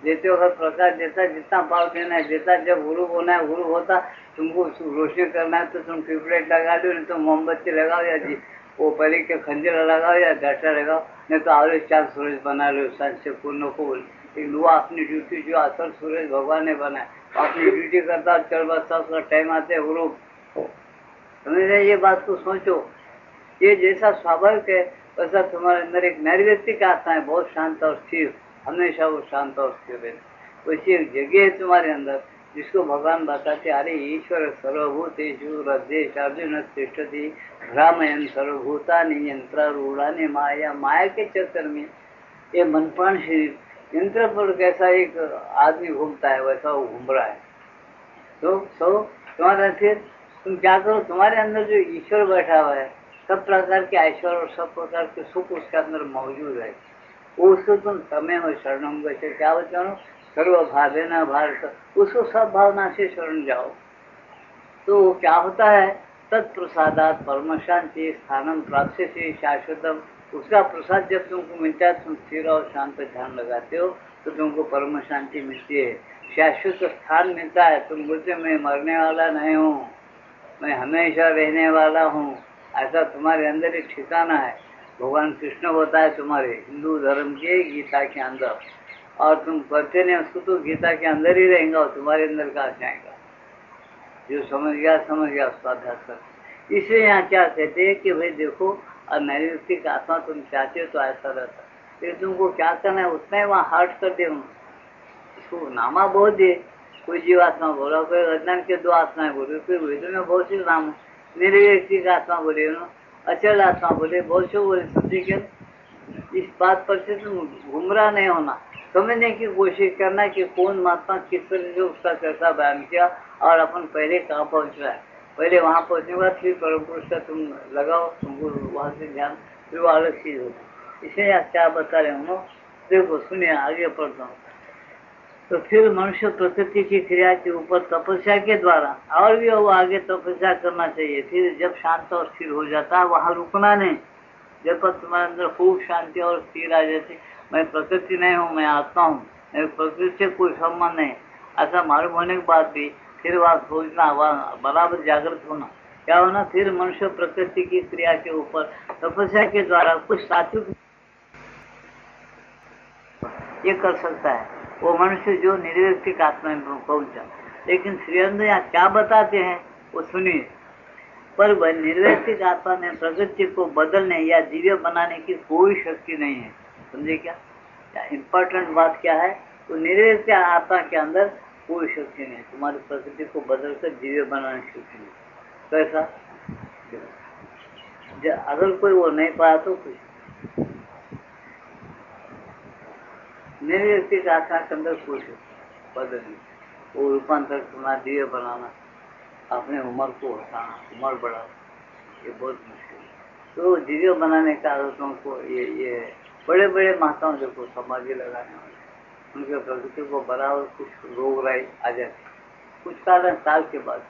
देते वक्त प्रकाश देता, जितना भाव देना है देता। जब गुरु होना है गुरु होता, तुमको रोशनी करना है तो तुम ट्यूबलाइट लगा दो, नहीं तो मोमबत्ती लगाओ, या वो पहले के खंजर लगाओ या डाटा लगाओ, नहीं तो और चार सूरज बना लो से पूर्ण को। लेकिन वो अपनी ड्यूटी, जो असल सूरज भगवान ने बनाया, अपनी ड्यूटी करता, चल बसता, उसका टाइम आते है गुरु। समझे, ये बात को सोचो, ये जैसा स्वाभाविक है वैसा तुम्हारे अंदर एक नैर्व्यक्ति का आत्मा है, बहुत शांत और स्थिर, हमेशा वो शांत और स्थिर है। वैसी एक जगह है तुम्हारे अंदर जिसको भगवान बताते, अरे ईश्वर सर्वभूतेषु हृदयेश अर्जुन तिष्ठति भ्रामयन् सर्वभूतानि यंत्रारूढ़ानि माया। माया के चक्कर में ये मन प्राण शरीर यंत्र पर कैसा एक आदमी घूमता है, वैसा वो घूम रहा है। तो तुम्हारा फिर तुम क्या करो, तुम्हारे अंदर जो ईश्वर बैठा हुआ है, सब प्रकार के ऐश्वर्य और सब प्रकार के सुख उसके अंदर मौजूद है, उसको तुम समय हो शरणम गच्छे, क्या बचाओ, सर्व भावे न भारत, उसको सब भावना से शरण जाओ। तो क्या होता है, तत्प्रसादात परम शांति स्थानम प्राप्त से शाश्वतम। उसका प्रसाद जब तुमको मिलता है, तुम स्थिर और शांत ध्यान लगाते हो तो तुमको परम शांति मिलती है, शाश्वत स्थान मिलता है। तुम बोलते मैं मरने वाला नहीं हूँ, मैं हमेशा रहने वाला हूँ, ऐसा तुम्हारे अंदर एक ठिकाना है। भगवान कृष्ण होता है तुम्हारे हिंदू धर्म के गीता के अंदर, और तुम करते नहीं उसको तो गीता के अंदर ही रहेगा, और तुम्हारे अंदर कहाँ जाएगा। जो समझ गया उसका अभ्यास कर। इसलिए यहाँ क्या कहते हैं कि भाई देखो, और नैतिक आत्मा तुम चाहते हो तो ऐसा रहता। लेकिन तुमको क्या करना है, उतना ही वहाँ हर्ट कर दे। इसको नामा बहुत दे, कोई जीवात्मा बोला, कोई अज्ञान के दो आत्माएं बोले, कोई वेदों में बहुत सी नाम है, निर्व्यक्तिक आत्मा बोले, अचल आत्मा बोले, बहुत से बोले, समझे क्या? इस बात पर से तुम गुमराह नहीं होना, समझने की कोशिश करना कि कौन महात्मा किस तरह से उसका कैसा बयान किया और अपन पहले कहाँ पहुँच रहा है। पहले वहाँ पहुँचने के बाद फिर परम पुरुष का तुम लगाओ, तुमको वहाँ से ध्यान, फिर वो अलग चीज होगी। इसलिए आप क्या बता रहे हो, देखो सुनिए, आगे पढ़ता हूँ। तो फिर मनुष्य प्रकृति की क्रिया के ऊपर तपस्या के द्वारा, और भी वो आगे तपस्या करना चाहिए। फिर जब शांत और स्थिर हो जाता है, वहाँ रुकना नहीं। जब तक तुम्हारे अंदर खूब शांति और स्थिर आ जाती, मैं प्रकृति नहीं हूँ, मैं आत्मा हूँ, मेरे प्रकृति से कोई संबंध नहीं, ऐसा मालूम होने के बाद भी फिर वह सोचना, वह बराबर जागृत होना, क्या होना, फिर मनुष्य प्रकृति की क्रिया के ऊपर तपस्या के द्वारा कुछ सात्विक ये कर सकता है, वो मनुष्य जो निर्व्यक्तिक आत्मा में पहुंचा। लेकिन श्री अरविंद यहाँ क्या बताते हैं वो सुनिए। पर वह निर्व्यक्तिक आत्मा में प्रकृति को बदलने या दिव्य बनाने की कोई शक्ति नहीं है, समझे क्या? इम्पोर्टेंट बात क्या है, तो निर्व्यक्तिक आत्मा के अंदर कोई शक्ति नहीं, तुम्हारी प्रकृति को बदलकर दिव्य बनाने की शक्ति नहीं। कैसा? अगर कोई वो नहीं पाया तो कुछ निर्व्यक्तिक आत्मा के अंदर कोई शक्ति बदलनी, वो रूपांतर करना, दिव्य बनाना, अपने उम्र को हटाना, उम्र बढ़ाना, ये बहुत मुश्किल है। तो दिव्य बनाने का आदतों को ये बड़े बड़े महात्माओं देखो समाधि लगाने वाले, उनके प्रकृति को बराबर कुछ रोग राई आ जाती, कुछ कारण साल के बाद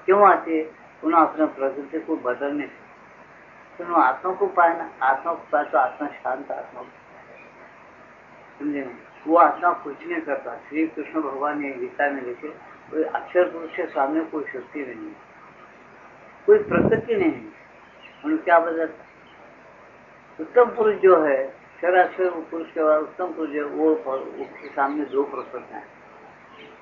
क्यों आती है, उन्हें अपने प्रकृति को बदलने से। तो आत्मा को पाना, आत्मा को पाए तो आत्मा शांत आत्मा, समझे? वो आत्मा कुछ नहीं करता। श्री कृष्ण भगवान ने गीता में लिखे, कोई अक्षर पुरुष के सामने कोई शक्ति नहीं है, कोई प्रकृति नहीं है, उन्हें क्या बदलता? उत्तम पुरुष जो है, क्षराक्षर पुरुष के बाद उत्तम पुरुष है, वो उसके सामने दो प्रकृति है।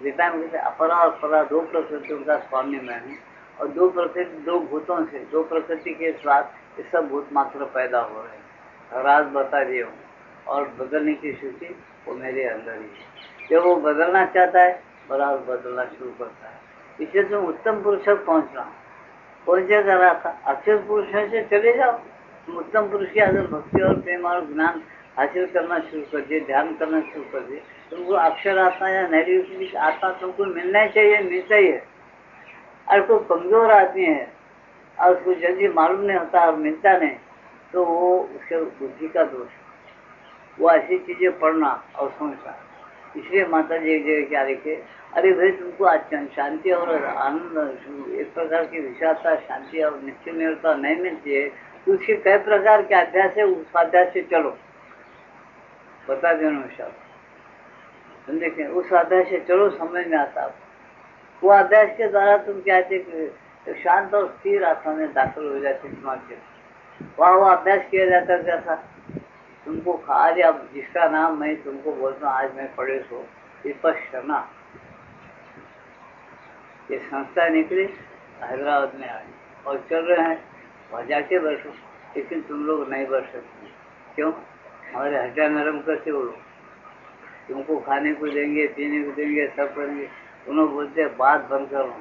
गीता में कहते अपरा और परा दो प्रकृतियों का स्वामी मैं हूँ, और दो प्रकृति, दो भूतों से, दो प्रकृति के साथ ये सब भूत मात्र पैदा हो रहे हैं, राज बता दिए हूँ, और बदलने की स्थिति वो मेरे अंदर ही है। जब वो बदलना चाहता है, बराबर बदलना शुरू करता है। इसलिए तुम उत्तम पुरुष तक पहुंचे कर रहा था, अक्षर पुरुष से चले जाओ, तुम उत्तम पुरुष की अगर भक्ति और प्रेम और ज्ञान हासिल करना शुरू कर दिए, ध्यान करना शुरू कर दिए, तुमको अक्षर आत्मा या नैतिक आत्मा तुमको मिलना ही चाहिए, मिलता ही है। और कोई कमजोर आदमी है और उसको जल्दी मालूम नहीं होता और मिलता नहीं, तो वो उसके बुद्धि का दोष है, वो ऐसी चीजें पढ़ना और समझना। इसलिए माता जी एक जगह क्या लिखे, अरे भाई तुमको शांति और आनंद, एक प्रकार की विशालता, शांति और निश्चय निर्भरता नहीं मिलती है, तो उसके कई प्रकार के अध्यास है, उस अध्यास से चलो, बता देना विशाल, देखें उस अध्यास से चलो, समझ में आता है। वो अध्यास के द्वारा तुम क्या शांत और स्थिर आत्मा में दाखिल हो जाते तुम्हारे, वहाँ वो अभ्यास किया जाता कैसा, तुमको खाली, अब जिसका नाम मैं तुमको बोलता हूँ, आज मैं पढ़े सो विपश्यना, ये संस्था निकली हैदराबाद में आई और चल रहे हैं, वहाँ जाके बैठो, लेकिन तुम लोग नहीं बैठ सकते। क्यों? हमारे हड्डियां नरम करते वो लोग, तुमको खाने को देंगे, पीने को देंगे, सब करेंगे, उन्होंने बोलते बात बंद करो।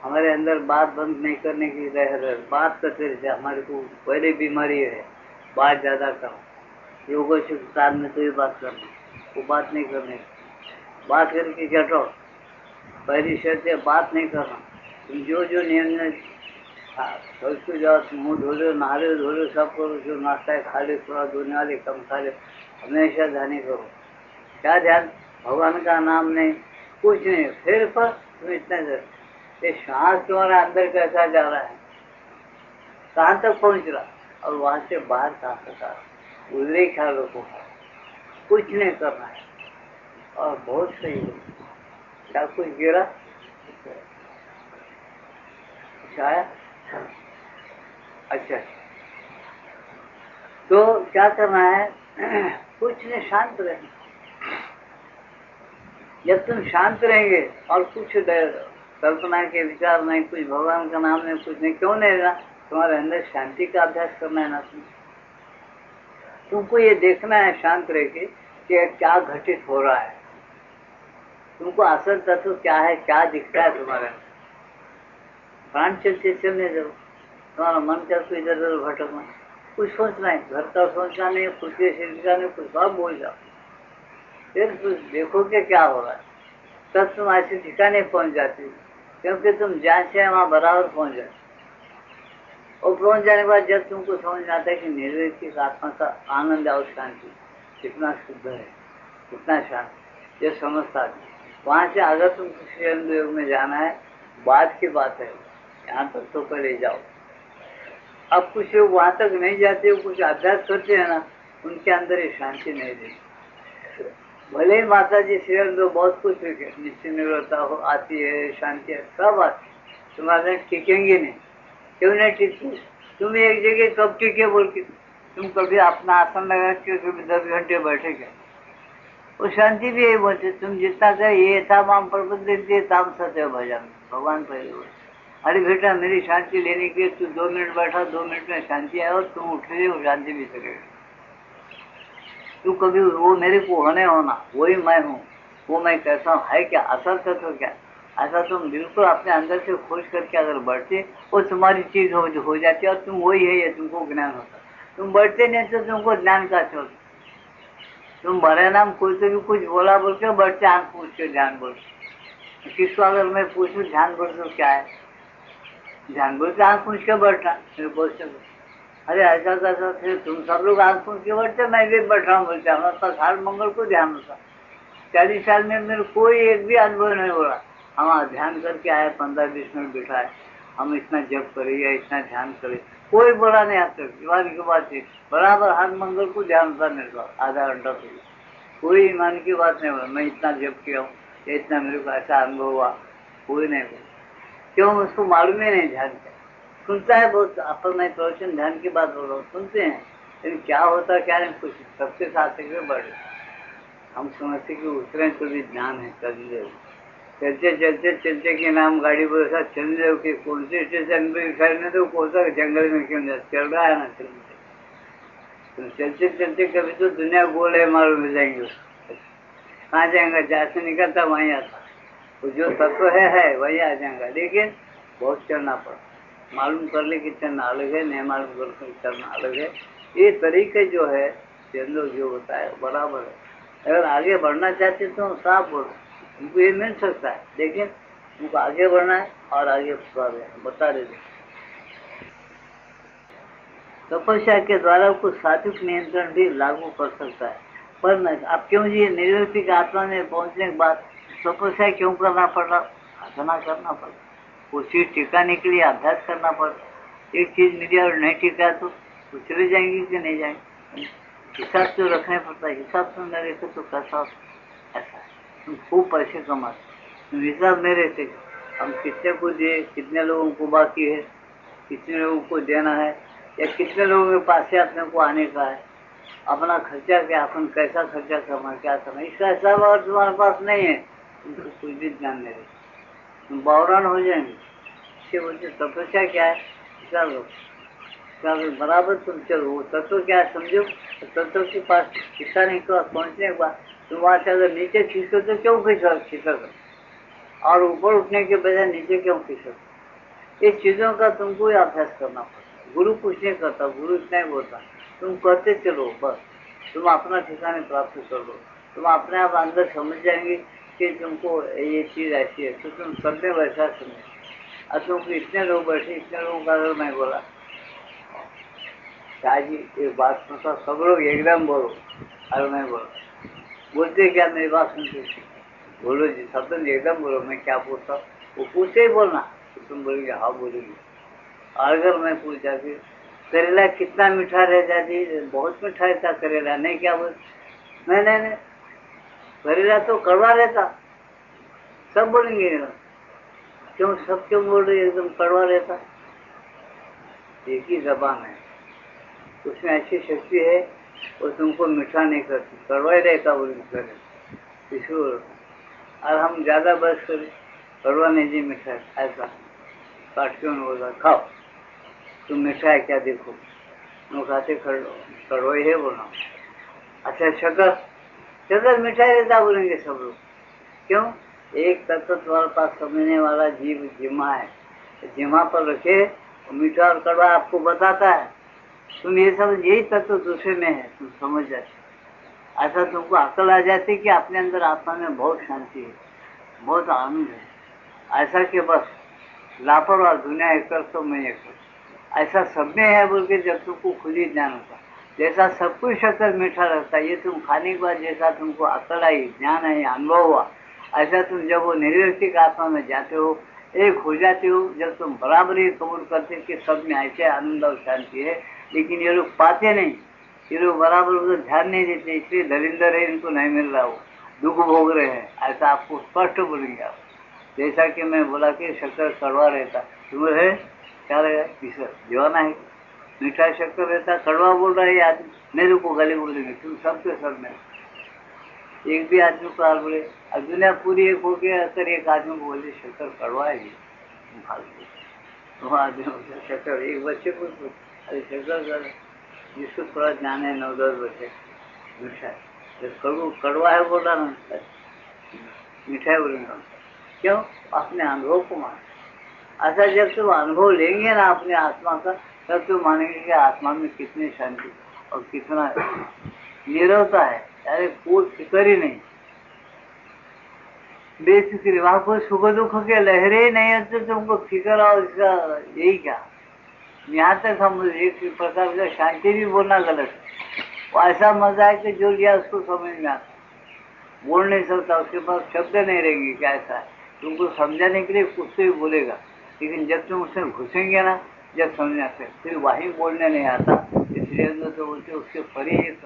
हमारे अंदर बात बंद नहीं करने की रह बात करते रहते, हमारे को पहले बीमारी है, बात ज्यादा करो, योगों से साथ में तो ही बात करना, वो बात नहीं करने, बात करके हटो। पहली शर्त है बात नहीं करना। तुम जो जो नियम उसको जाओ, मुँह धो लो, नहा लो, धो लो, सब करो, जो नाश्ता है खा लो, थोड़ा धोने वाले कम खा लो, हमेशा ध्यान करो। क्या ध्यान? भगवान का नाम नहीं, कुछ नहीं, फिर पर तुम इतना ये श्वास तुम्हारा अंदर कैसा जा रहा है, कहाँ तक पहुँच रहा, और वहां से बाहर कहाँ तक आ रहा, उधरे ख्यालों को कुछ नहीं करना है, और बहुत सही हो। क्या कुछ गिरा? शायद अच्छा, तो क्या करना है, कुछ नहीं, शांत रहना। जब तुम शांत रहेंगे और कुछ कल्पना के विचार नहीं, कुछ भगवान का नाम नहीं, कुछ नहीं, क्यों नहीं रहना, तुम्हारे अंदर शांति का अभ्यास करना है ना। तुमको ये देखना है शांत रह के कि क्या घटित हो रहा है, तुमको असल तत्व क्या है, क्या दिखता है तुम्हारे अंदर। प्राण चलने दो, तुम्हारा मन क्या तो इधर उधर भटकना, कुछ सोचना है, घर का सोचना नहीं, पृथ्वी शरीर का नहीं, कुछ सब बोल जाओ। फिर कुछ देखो कि क्या हो रहा है, तब तुम ऐसे ठिकाने पहुंच जाती हो, क्योंकि तुम जहाँ से वहां बराबर पहुंच जाते। और पहुंच जाने के बाद जब तुमको समझ आता है कि निर्वैयक्तिक आत्मा का आनंद और शांति कितना शुद्ध है, कितना शांत, ये समझता है। वहां से अगर तुमको किसी योग में जाना है, बात की बात है, यहाँ तक तो पहले जाओ। अब कुछ लोग वहां तक नहीं जाते, कुछ अभ्यास करते हैं ना, उनके अंदर ये शांति नहीं रहती। भले ही माता जी श्रीअंग में बहुत कुछ निश्चित निवृत्ता हो आती है, शांति है, सब आती, तुम्हारे टिकेंगे नहीं। क्यों नहीं टिकते? तुम एक जगह कब टिके बोल के? तुम कभी अपना आसन लगा के कभी 10 घंटे बैठे क्या? वो शांति भी यही बोलते, तुम जितना कहे ये था माम प्रबुद्ध ताम सत्य भजन। भगवान पहले बोले, अरे बेटा मेरी शांति लेने के लिए तू 2 मिनट बैठा, 2 मिनट में शांति आए और तुम उठ रहे हो, शांति भी चलेगी। तू कभी वो मेरे को होने होना, वही मैं हूँ, वो मैं कैसा हूँ, है क्या, असल तत्व क्या, ऐसा तुम बिल्कुल अपने अंदर से खोज करके अगर बढ़ते, वो तुम्हारी चीज हो जाती है और तुम वही है, ये तुमको ज्ञान होता। तुम बढ़ते नहीं तो तुमको ज्ञान का चोट। तुम भरे नाम कोई तो भी कुछ बोला बोल के बढ़ते, आंख पूछ के ध्यान बोल, किसको अगर मैं पूछूं ध्यान बोल तो क्या है, ध्यान बोल के आंख पूछ के बैठना, फिर बोलते अरे ऐसा कैसा, फिर तुम सब लोग आंख पूछ के बैठते, मैं भी बैठ रहा हूँ बोलते, हमारे पास हर मंगल को ध्यान होता। 40 साल में मेरे कोई एक भी अनुभव नहीं हो रहा, हम ध्यान करके आए, 15-20 मिनट बैठा है, हम इतना जप करें या इतना ध्यान करें, कोई बोला नहीं आता। ईमान की बात है, बराबर हर मंगल को ध्यान होता मेरे पास, आधा घंटा तो कोई ईमान की बात नहीं बोला, मैं इतना जप किया हूँ, इतना मेरे को ऐसा अनुभव हुआ, कोई नहीं बोला। क्यों? उसको मालूम ही नहीं ध्यान क्या। सुनता है बहुत, अपन मैं प्रवचन ध्यान की बात बोल रहा हूँ, सुनते हैं, लेकिन क्या होता क्या नहीं कुछ, सबसे साथ बढ़े। हम समझते कि उतरे तो भी ज्ञान है, चंद्रदेव चलते चलते चलते के नाम गाड़ी बोले साथ चंद्रदेव के कौन से स्टेशन पे खड़ने तो कौन सा जंगल में क्यों जा चल रहा है ना, चलते चलते चलते कभी तो दुनिया गोल है मालूम मिल जाएंगे, कहाँ जाएंगे, जहाँ से निकलता वहीं आता, वो जो तत्व है वही आ जाएगा, लेकिन बहुत चलना पड़ा, मालूम कर ले कि चलना अलग है, नहीं मालूम कर ले चलना अलग है। ये तरीके जो है चंद्र जो होता है बराबर है। अगर आगे बढ़ना चाहते तो साफ बोलो, उनको ये मिल सकता है, लेकिन उनको आगे बढ़ना है और आगे बता देते। तपस्या के द्वारा कुछ सात्विक नियंत्रण भी लागू कर सकता है, पर नहीं। आप क्यों जी निर्वैयक्तिक आत्मा में पहुंचने के बाद तपस्या क्यों करना पड़ रहा? साधना करना पड़ रहा, वो चीज टिकाने के लिए अभ्यास करना पड़ रहा। एक चीज मिली और नहीं टिका तो चले जाएंगे कि नहीं जाएंगे, हिसाब तो रखना पड़ता है, हिसाब तो न रखे तो कैसा होता। ऐसा तुम खूब पैसे कमाते, तुम हिसाब नहीं रहते, हम कितने को दिए, कितने लोगों को बाकी है, कितने लोगों को देना है, या कितने लोगों के पास से अपने को आने का है, अपना खर्चा क्या, अपन कैसा खर्चा करना, क्या करना, इसका हिसाब अगर तुम्हारे पास नहीं है तुमको कुछ भी ध्यान नहीं रहेगा, तुम बौरान हो जाएंगे। इसके बोलते तपस्या क्या है, हिसाब रखो, बराबर तुम चलो, वो तत्व क्या है समझो, तत्व के पास ठिकाने के पास पहुंचने के बाद तुम वहां से अगर नीचे खींचो तो क्यों खींचो, और ऊपर उठने के बजाय नीचे क्यों खींचो, ये चीजों का तुमको ही अभ्यास करना पड़ता। गुरु कुछ नहीं करता, गुरु इतना ही बोलता, तुम करते चलो, बस तुम अपना ठिकाने प्राप्त कर लो, तुम अपने आप अंदर समझ जाएंगे कि तुमको ये चीज ऐसी है, तो तुम करते वैसा समझ। और तुमको इतने लोग बैठे, इतने लोगों का अगर मैं बोला शाह जी एक बात सुनता, सब लोग एकदम बोलो, अरे मैं बोलो, बोलते क्या मेरी बात सुनते, बोलो जी सब तुम एकदम बोलो, मैं क्या पूछता, वो पूछते ही बोलना, तो तुम बोलेंगे हाँ बोलेंगे। अगर मैं पूछा कि करेला कितना मीठा रह जाती, बहुत मीठा रहता करेला, नहीं क्या बोल, नहीं करेला तो कड़वा रहता, सब बोलेंगे क्यों, सब क्यों बोल रहे एकदम कड़वा रहता, एक ही जबान है, उसमें ऐसी शक्ति है वो तुमको मीठा नहीं करती, कड़वा ही रहता बोले, और हम ज्यादा बस करें कड़वा नहीं जी मीठा, ऐसा काट क्यों बोला, खाओ तुम मीठा है क्या देखो, तुम खाते कड़वा ही है बोलो। अच्छा शक्कर, शक्कर मीठा रहता बोलेंगे सब लोग, क्यों? एक तत्व तुम्हारे पास समझने वाला जीव जिम्मा है, जिम्मा पर रखे मीठा और कड़वा आपको बताता है। तुम ये सब यही तत्व दूसरे में है, तुम समझ जाते। ऐसा तुमको अकल आ जाती कि अपने अंदर आत्मा में बहुत शांति है, बहुत आनंद है। ऐसा कि बस लापरवाह दुनिया एक कर तो मैं एक कर, ऐसा सब में है बोल के जब तुमको खुद ही ज्ञान होता। जैसा सब कुछ शक्कर मीठा रहता है, ये तुम खाने के बाद जैसा तुमको अकल आई, ज्ञान आई, अनुभव हुआ, ऐसा तुम जब वो निर्व्यक्तिक आत्मा में जाते हो, एक हो जाते हो, जब तुम बराबर ही कबूल करते कि सब में ऐसे आनंद और शांति है। लेकिन ये लोग पाते नहीं, ये लोग बराबर उधर ध्यान नहीं देते, इसलिए दरिंदर है, इनको नहीं मिल रहा, वो दुख भोग रहे हैं। ऐसा आपको स्पष्ट बोलेंगे आप। जैसा कि मैं बोला कि शक्कर कड़वा रहता, शुगर है क्या रहेगा, किसर जीवाना है, मीठा शक्कर रहता, कड़वा बोल रहा है आदमी, मेरे को गाली बोल देंगे, तुम सबके सब में। एक भी आदमी को हाल बोले, अब दुनिया पूरी एक हो गया, अगर एक आदमी को बोले शक्कर कड़वा है, तो आदमी शक्कर, एक बच्चे को अरे शक्कर, जिसको थोड़ा ज्ञान है 9-10 बच्चे, मीठा है, जब कड़वा है बोल रहा ना, मीठा है बोलेंगे, क्यों? अपने अनुभव को मान। अच्छा जब तुम अनुभव लेंगे ना अपने आत्मा का, तब तुम मानेंगे कि आत्मा में कितनी शांति और कितना नीरवता है। अरे कोई फिक्र ही नहीं, बेफिक्री, वहां कोई सुख दुख के लहरे ही नहीं है, तो तुमको फिक्र और इसका यही क्या। यहाँ तक हम एक प्रकार का शांति भी बोलना गलत है। वो ऐसा मजा है कि जो लिया उसको समझ में आता, बोल नहीं सकता, उसके पास शब्द नहीं रहेंगे क्या ऐसा है। तुमको समझाने के लिए कुछ तो ही बोलेगा, लेकिन जब तुम उसमें घुसेंगे ना, जब समझ आते फिर वही बोलने नहीं आता। इसलिए तो बोलते उसके परे एक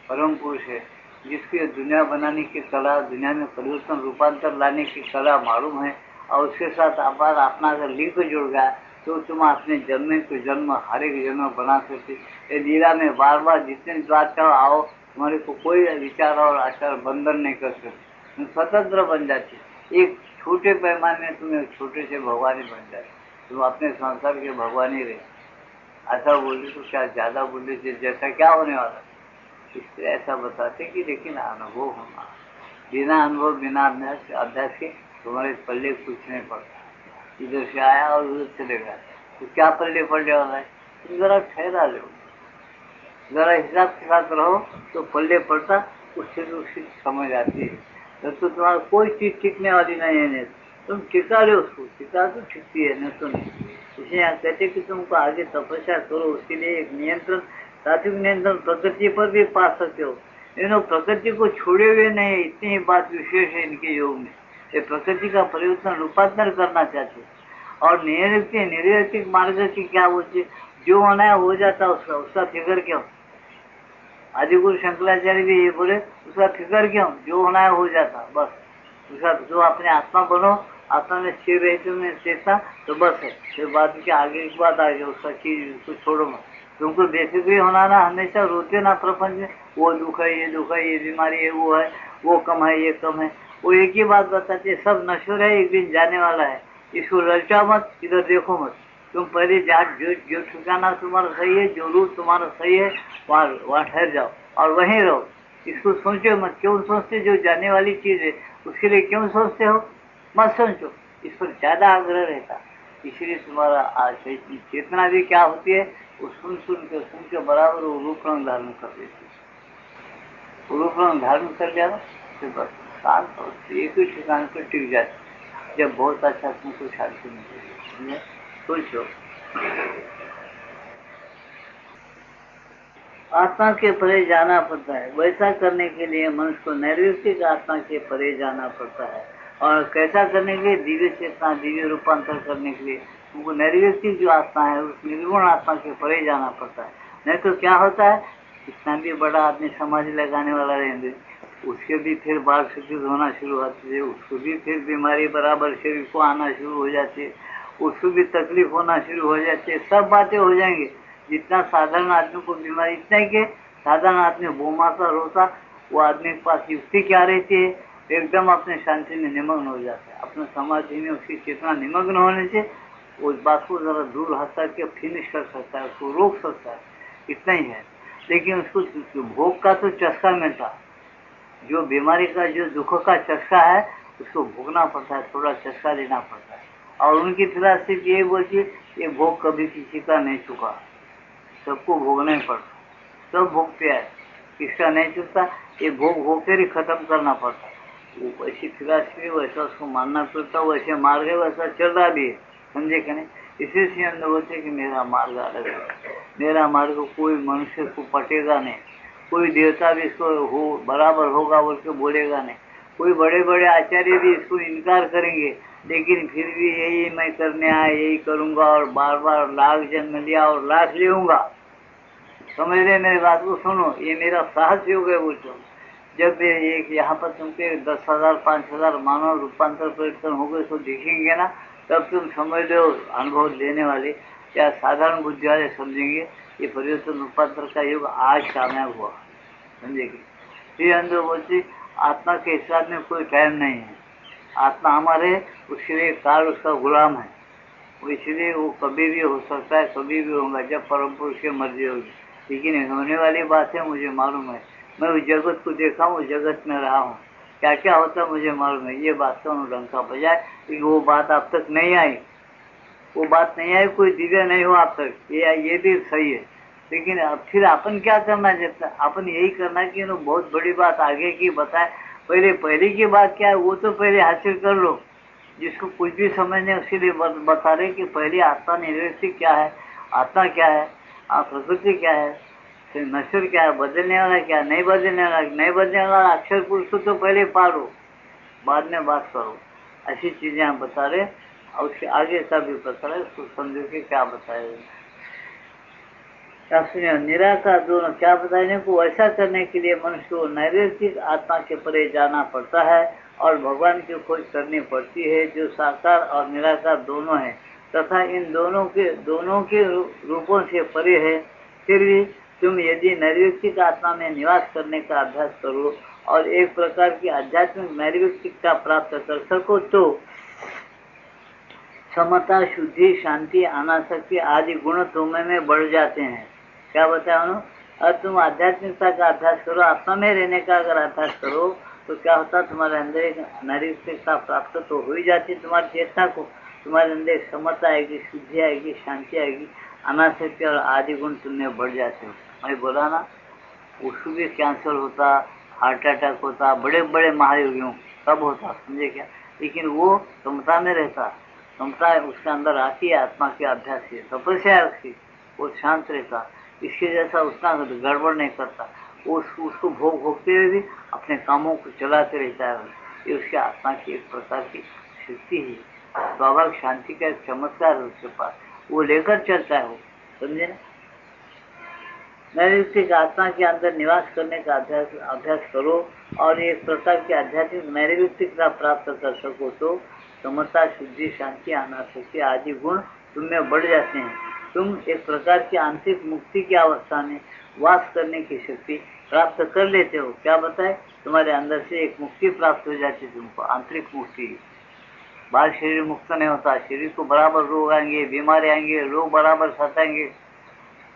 परम पुरुष है, जिसकी दुनिया बनाने की कला, दुनिया में परिवर्तन रूपांतर लाने की कला मालूम है, और उसके साथ अपना अगर लिंक जुड़ गया तो तुम अपने जन्म को जन्म हर एक जन्म बना सकते। ये लीला में बार बार जितने द्वार चाहो आओ, तुम्हारे को कोई विचार और आचार बंधन नहीं कर सकते, तुम स्वतंत्र बन जाते। एक छोटे पैमाने में तुम्हें छोटे से भगवान ही बन जाए, तुम अपने संसार के भगवान ही रहे। ऐसा बोले तो क्या ज्यादा बोले, जैसा क्या होने वाला, इसलिए ऐसा बताते कि लेकिन अनुभव होना, बिना अनुभव बिना अभ्यास के तुम्हारे पल्ले कुछ नहीं पड़ता। इधर से आया और उधर चले गया, तो क्या पल्ले पड़ने वाला है? तुम जरा ठहरा लो, जरा हिसाब के साथ रहो तो पल्ले पड़ता, उससे तो उसकी समझ आती है। तो तुम्हारा कोई चीज टिकने वाली नहीं है, तुम टिका लो उसको, टिका तो टिकती है, नहीं तो नहीं। इसलिए यहाँ कहते कि तुमको आगे तपस्या करो, उसके लिए एक नियंत्रण, सात्विक नियंत्रण प्रकृति पर भी पा सकते हो। इन प्रकृति को छोड़े हुए नहीं, इतनी ही बात विशेष है इनके योग में। ये प्रकृति का परिवर्तन रूपांतर करना चाहते, और निर्व्यक्तिक मार्ग की क्या बोलते, जो होना है हो जाता, उसका फिक्र क्यों। आदिगुरु शंकराचार्य भी ये बोले, उसका फिक्र क्यों, जो होना है हो जाता, बस उसका जो अपने आत्मा बनो, आत्मा में स्थिर रहते में चेतना, तो बस है। फिर बात के आगे की बात आ गई, उसका चीज उसको छोड़ो मत। तुमको बेफिक्री होना ना, हमेशा रोते ना प्रपंच में, वो दुख है, ये दुख है, ये बीमारी है, वो कम है, ये कम है। वो एक ही बात बताते, सब नश्वर है, एक दिन जाने वाला है, इसको ललचा मत, इधर देखो मत। तुम पहले जो ठिकाना तुम्हारा सही है, जो रूट तुम्हारा सही है, वहाँ ठहर जाओ और वहीं रहो। इसको सोचो मत, क्यों सोचते, जो जाने वाली चीज है उसके लिए क्यों सोचते हो, मत सोचो, इस पर ज्यादा आग्रह रहता। इसलिए तुम्हारा चेतना भी क्या होती है, वो सुन के बराबर वो रूप रंग धारण कर देती। रूप रंग धारण कर लिया तो बस शांत और एक ही ठिकान पर टिक जाते। जब बहुत अच्छा तुमको शांति मिलेगी, सोचो। आत्मा के परे जाना पड़ता है, वैसा करने के लिए मनुष्य को नैर्व्यक्तिक आत्मा के परे जाना पड़ता है। और कैसा करने के लिए, दिव्य चेतना, दिव्य रूपांतर करने के लिए उनको नैर्व्यक्तिक जो आत्मा है उस निर्गुण आत्मा के परे जाना पड़ता है। नहीं तो क्या होता है, इतना भी बड़ा आदमी समाधि लगाने वाला रहेंगे, उसके भी फिर बाल सफेद होना शुरू होती है, उसको भी फिर बीमारी बराबर शरीर को आना शुरू हो जाती है, उसको भी तकलीफ होना शुरू हो जाती है, सब बातें हो जाएंगी। जितना साधारण आदमी को बीमारी, इतना ही के साधारण आदमी बोमाता रोता, वो आदमी के पास युक्ति क्या रहती है, एकदम अपने शांति में निमग्न हो जाता है। अपने समाधि में उसकी चेतना निमग्न होने से वो इस बात को जरा दूर हट करके फिनिश कर सकता है, उसको रोक सकता है, इतना ही है। लेकिन उसको भोग का तो चस्का मिलता, जो बीमारी का जो दुख का चस्का है उसको भोगना पड़ता है, थोड़ा चस्का लेना पड़ता है। और उनकी फिलॉसफी ये बोलती है ये भोग कभी किसी का नहीं चुका, सबको भोगना ही पड़ता, सब भोगते हैं, किसका नहीं चुकता, ये भोग होकर ही खत्म करना पड़ता। वो वैसी फिलॉसफी, वैसा उसको मानना पड़ता, वैसे मार्ग है, वैसा चल रहा भी है, समझे कि नहीं। इसी से हम बोलते कि मेरा मार्ग अलग है, मेरा मार्ग कोई मनुष्य को पटेगा नहीं, कोई देवता भी इसको हो बराबर होगा बोल के बोलेगा नहीं, कोई बड़े बड़े आचार्य भी इसको इनकार करेंगे, लेकिन फिर भी यही मैं करने आया, यही करूंगा, और बार बार लाख जन्म लिया और लाख लेऊंगा। समझ रहे मेरी बात को, सुनो, ये मेरा साहस योग है बोलते। जब एक यहाँ पर तुमके 10,000 5,000 मानव रूपांतर परिवर्तन हो गए तो दिखेंगे ना, तब तुम समझ लो अनुभव लेने वाले या साधारण बुद्धि वाले समझेंगे ये परिवर्तन रूपांतर का युग आज कामयाब हुआ, समझेगी। फिर अंदर बोलती आत्मा के हिसाब में कोई टाइम नहीं है, आत्मा हमारे उसके काल उसका गुलाम है, इसलिए वो कभी भी हो सकता है, कभी भी होगा जब परम पुरुष की मर्जी होगी। लेकिन होने वाली बात है मुझे मालूम है, मैं उस जगत को देखा हूँ, उस जगत में रहा हूँ, क्या क्या होता है मुझे मालूम है। ये बात का डंका बजाय कि वो बात आप तक नहीं आई, वो बात नहीं आई, कोई दिव्य नहीं हो आप तक, ये भी सही है। लेकिन अब फिर अपन क्या करना चाहता है, अपन यही करना कि बहुत बड़ी बात आगे की बताए, पहले की बात क्या है वो तो पहले हासिल कर लो, जिसको कुछ भी समझने उसके लिए बता रहे कि पहले आत्मा निर्वैष्टिक क्या है, आत्मा क्या है, प्रकृति क्या है, नश्वर क्या है, बदलने वाला क्या, नहीं बदलने वाला, नहीं बदलने वाला अक्षर पुरुष को तो पहले पालो, बाद में बात करो। ऐसी चीजें हम बता रहे, और उसके आगे का भी बता रहे, उसको समझो कि क्या बताए। क्या सुनिए, निराकार दोनों क्या बताने को, ऐसा करने के लिए मनुष्य को नैर्वैष्टिक आत्मा के परे जाना पड़ता है और भगवान की खोज करनी पड़ती है, जो साकार और निराकार दोनों है तथा इन दोनों के रूपों से परे है। फिर भी तुम यदि नैर्वैष्टिक आत्मा में निवास करने का अभ्यास करो और एक प्रकार की आध्यात्मिक नैर्वैष्टिकता प्राप्त कर सको तो समता, शुद्धि, शांति, अनासक्ति आदि गुण तुम्हें में बढ़ जाते हैं। क्या बताया उन्होंने, और तुम आध्यात्मिकता का अभ्यास करो, आत्मा में रहने का अगर अभ्यास करो तो क्या होता, तुम्हारे अंदर एक नैर्वैष्टिकता प्राप्त तो हो ही जाती, तुम्हारी चेतना को, तुम्हारे अंदर एक समता आएगी, शुद्धि आएगी, शांति आएगी, अनासक्ति और आदि गुण तुमने बढ़ जाते हो। मैं बोला ना, उसको भी कैंसर होता, हार्ट अटैक होता, बड़े बड़े महायोगियों सब होता, समझे क्या। लेकिन वो समता में रहता, समता उसके अंदर आती है आत्मा के अभ्यास से, तपस्या है उसकी, वो शांत रहता, इसके जैसा उतना गड़बड़ नहीं करता, उसको भोगते हुए भी अपने कामों को चलाते रहता है। ये उसके आत्मा की एक प्रकार की शक्ति है, स्वाभाविक शांति का एक चमत्कार है उसके पास, वो लेकर चलता है वो, समझे ना। नैर्वैष्टिक आत्मा के अंदर निवास करने का अभ्यास करो और एक प्रकार की आध्यात्मिक नैर्वैष्टिकता प्राप्त कर सको तो समता, शुद्धि, शांति, अनासक्ति आदि गुण तुममें बढ़ जाते हैं। तुम एक प्रकार की आंतरिक मुक्ति की अवस्था में वास करने की शक्ति प्राप्त कर लेते हो। क्या बताए, तुम्हारे अंदर से एक मुक्ति प्राप्त हो जाती है तुमको, आंतरिक मुक्ति। बाहर शरीर मुक्त नहीं होता, शरीर को बराबर रोग आएंगे, बीमारी आएंगे, लोग बराबर सताएंगे,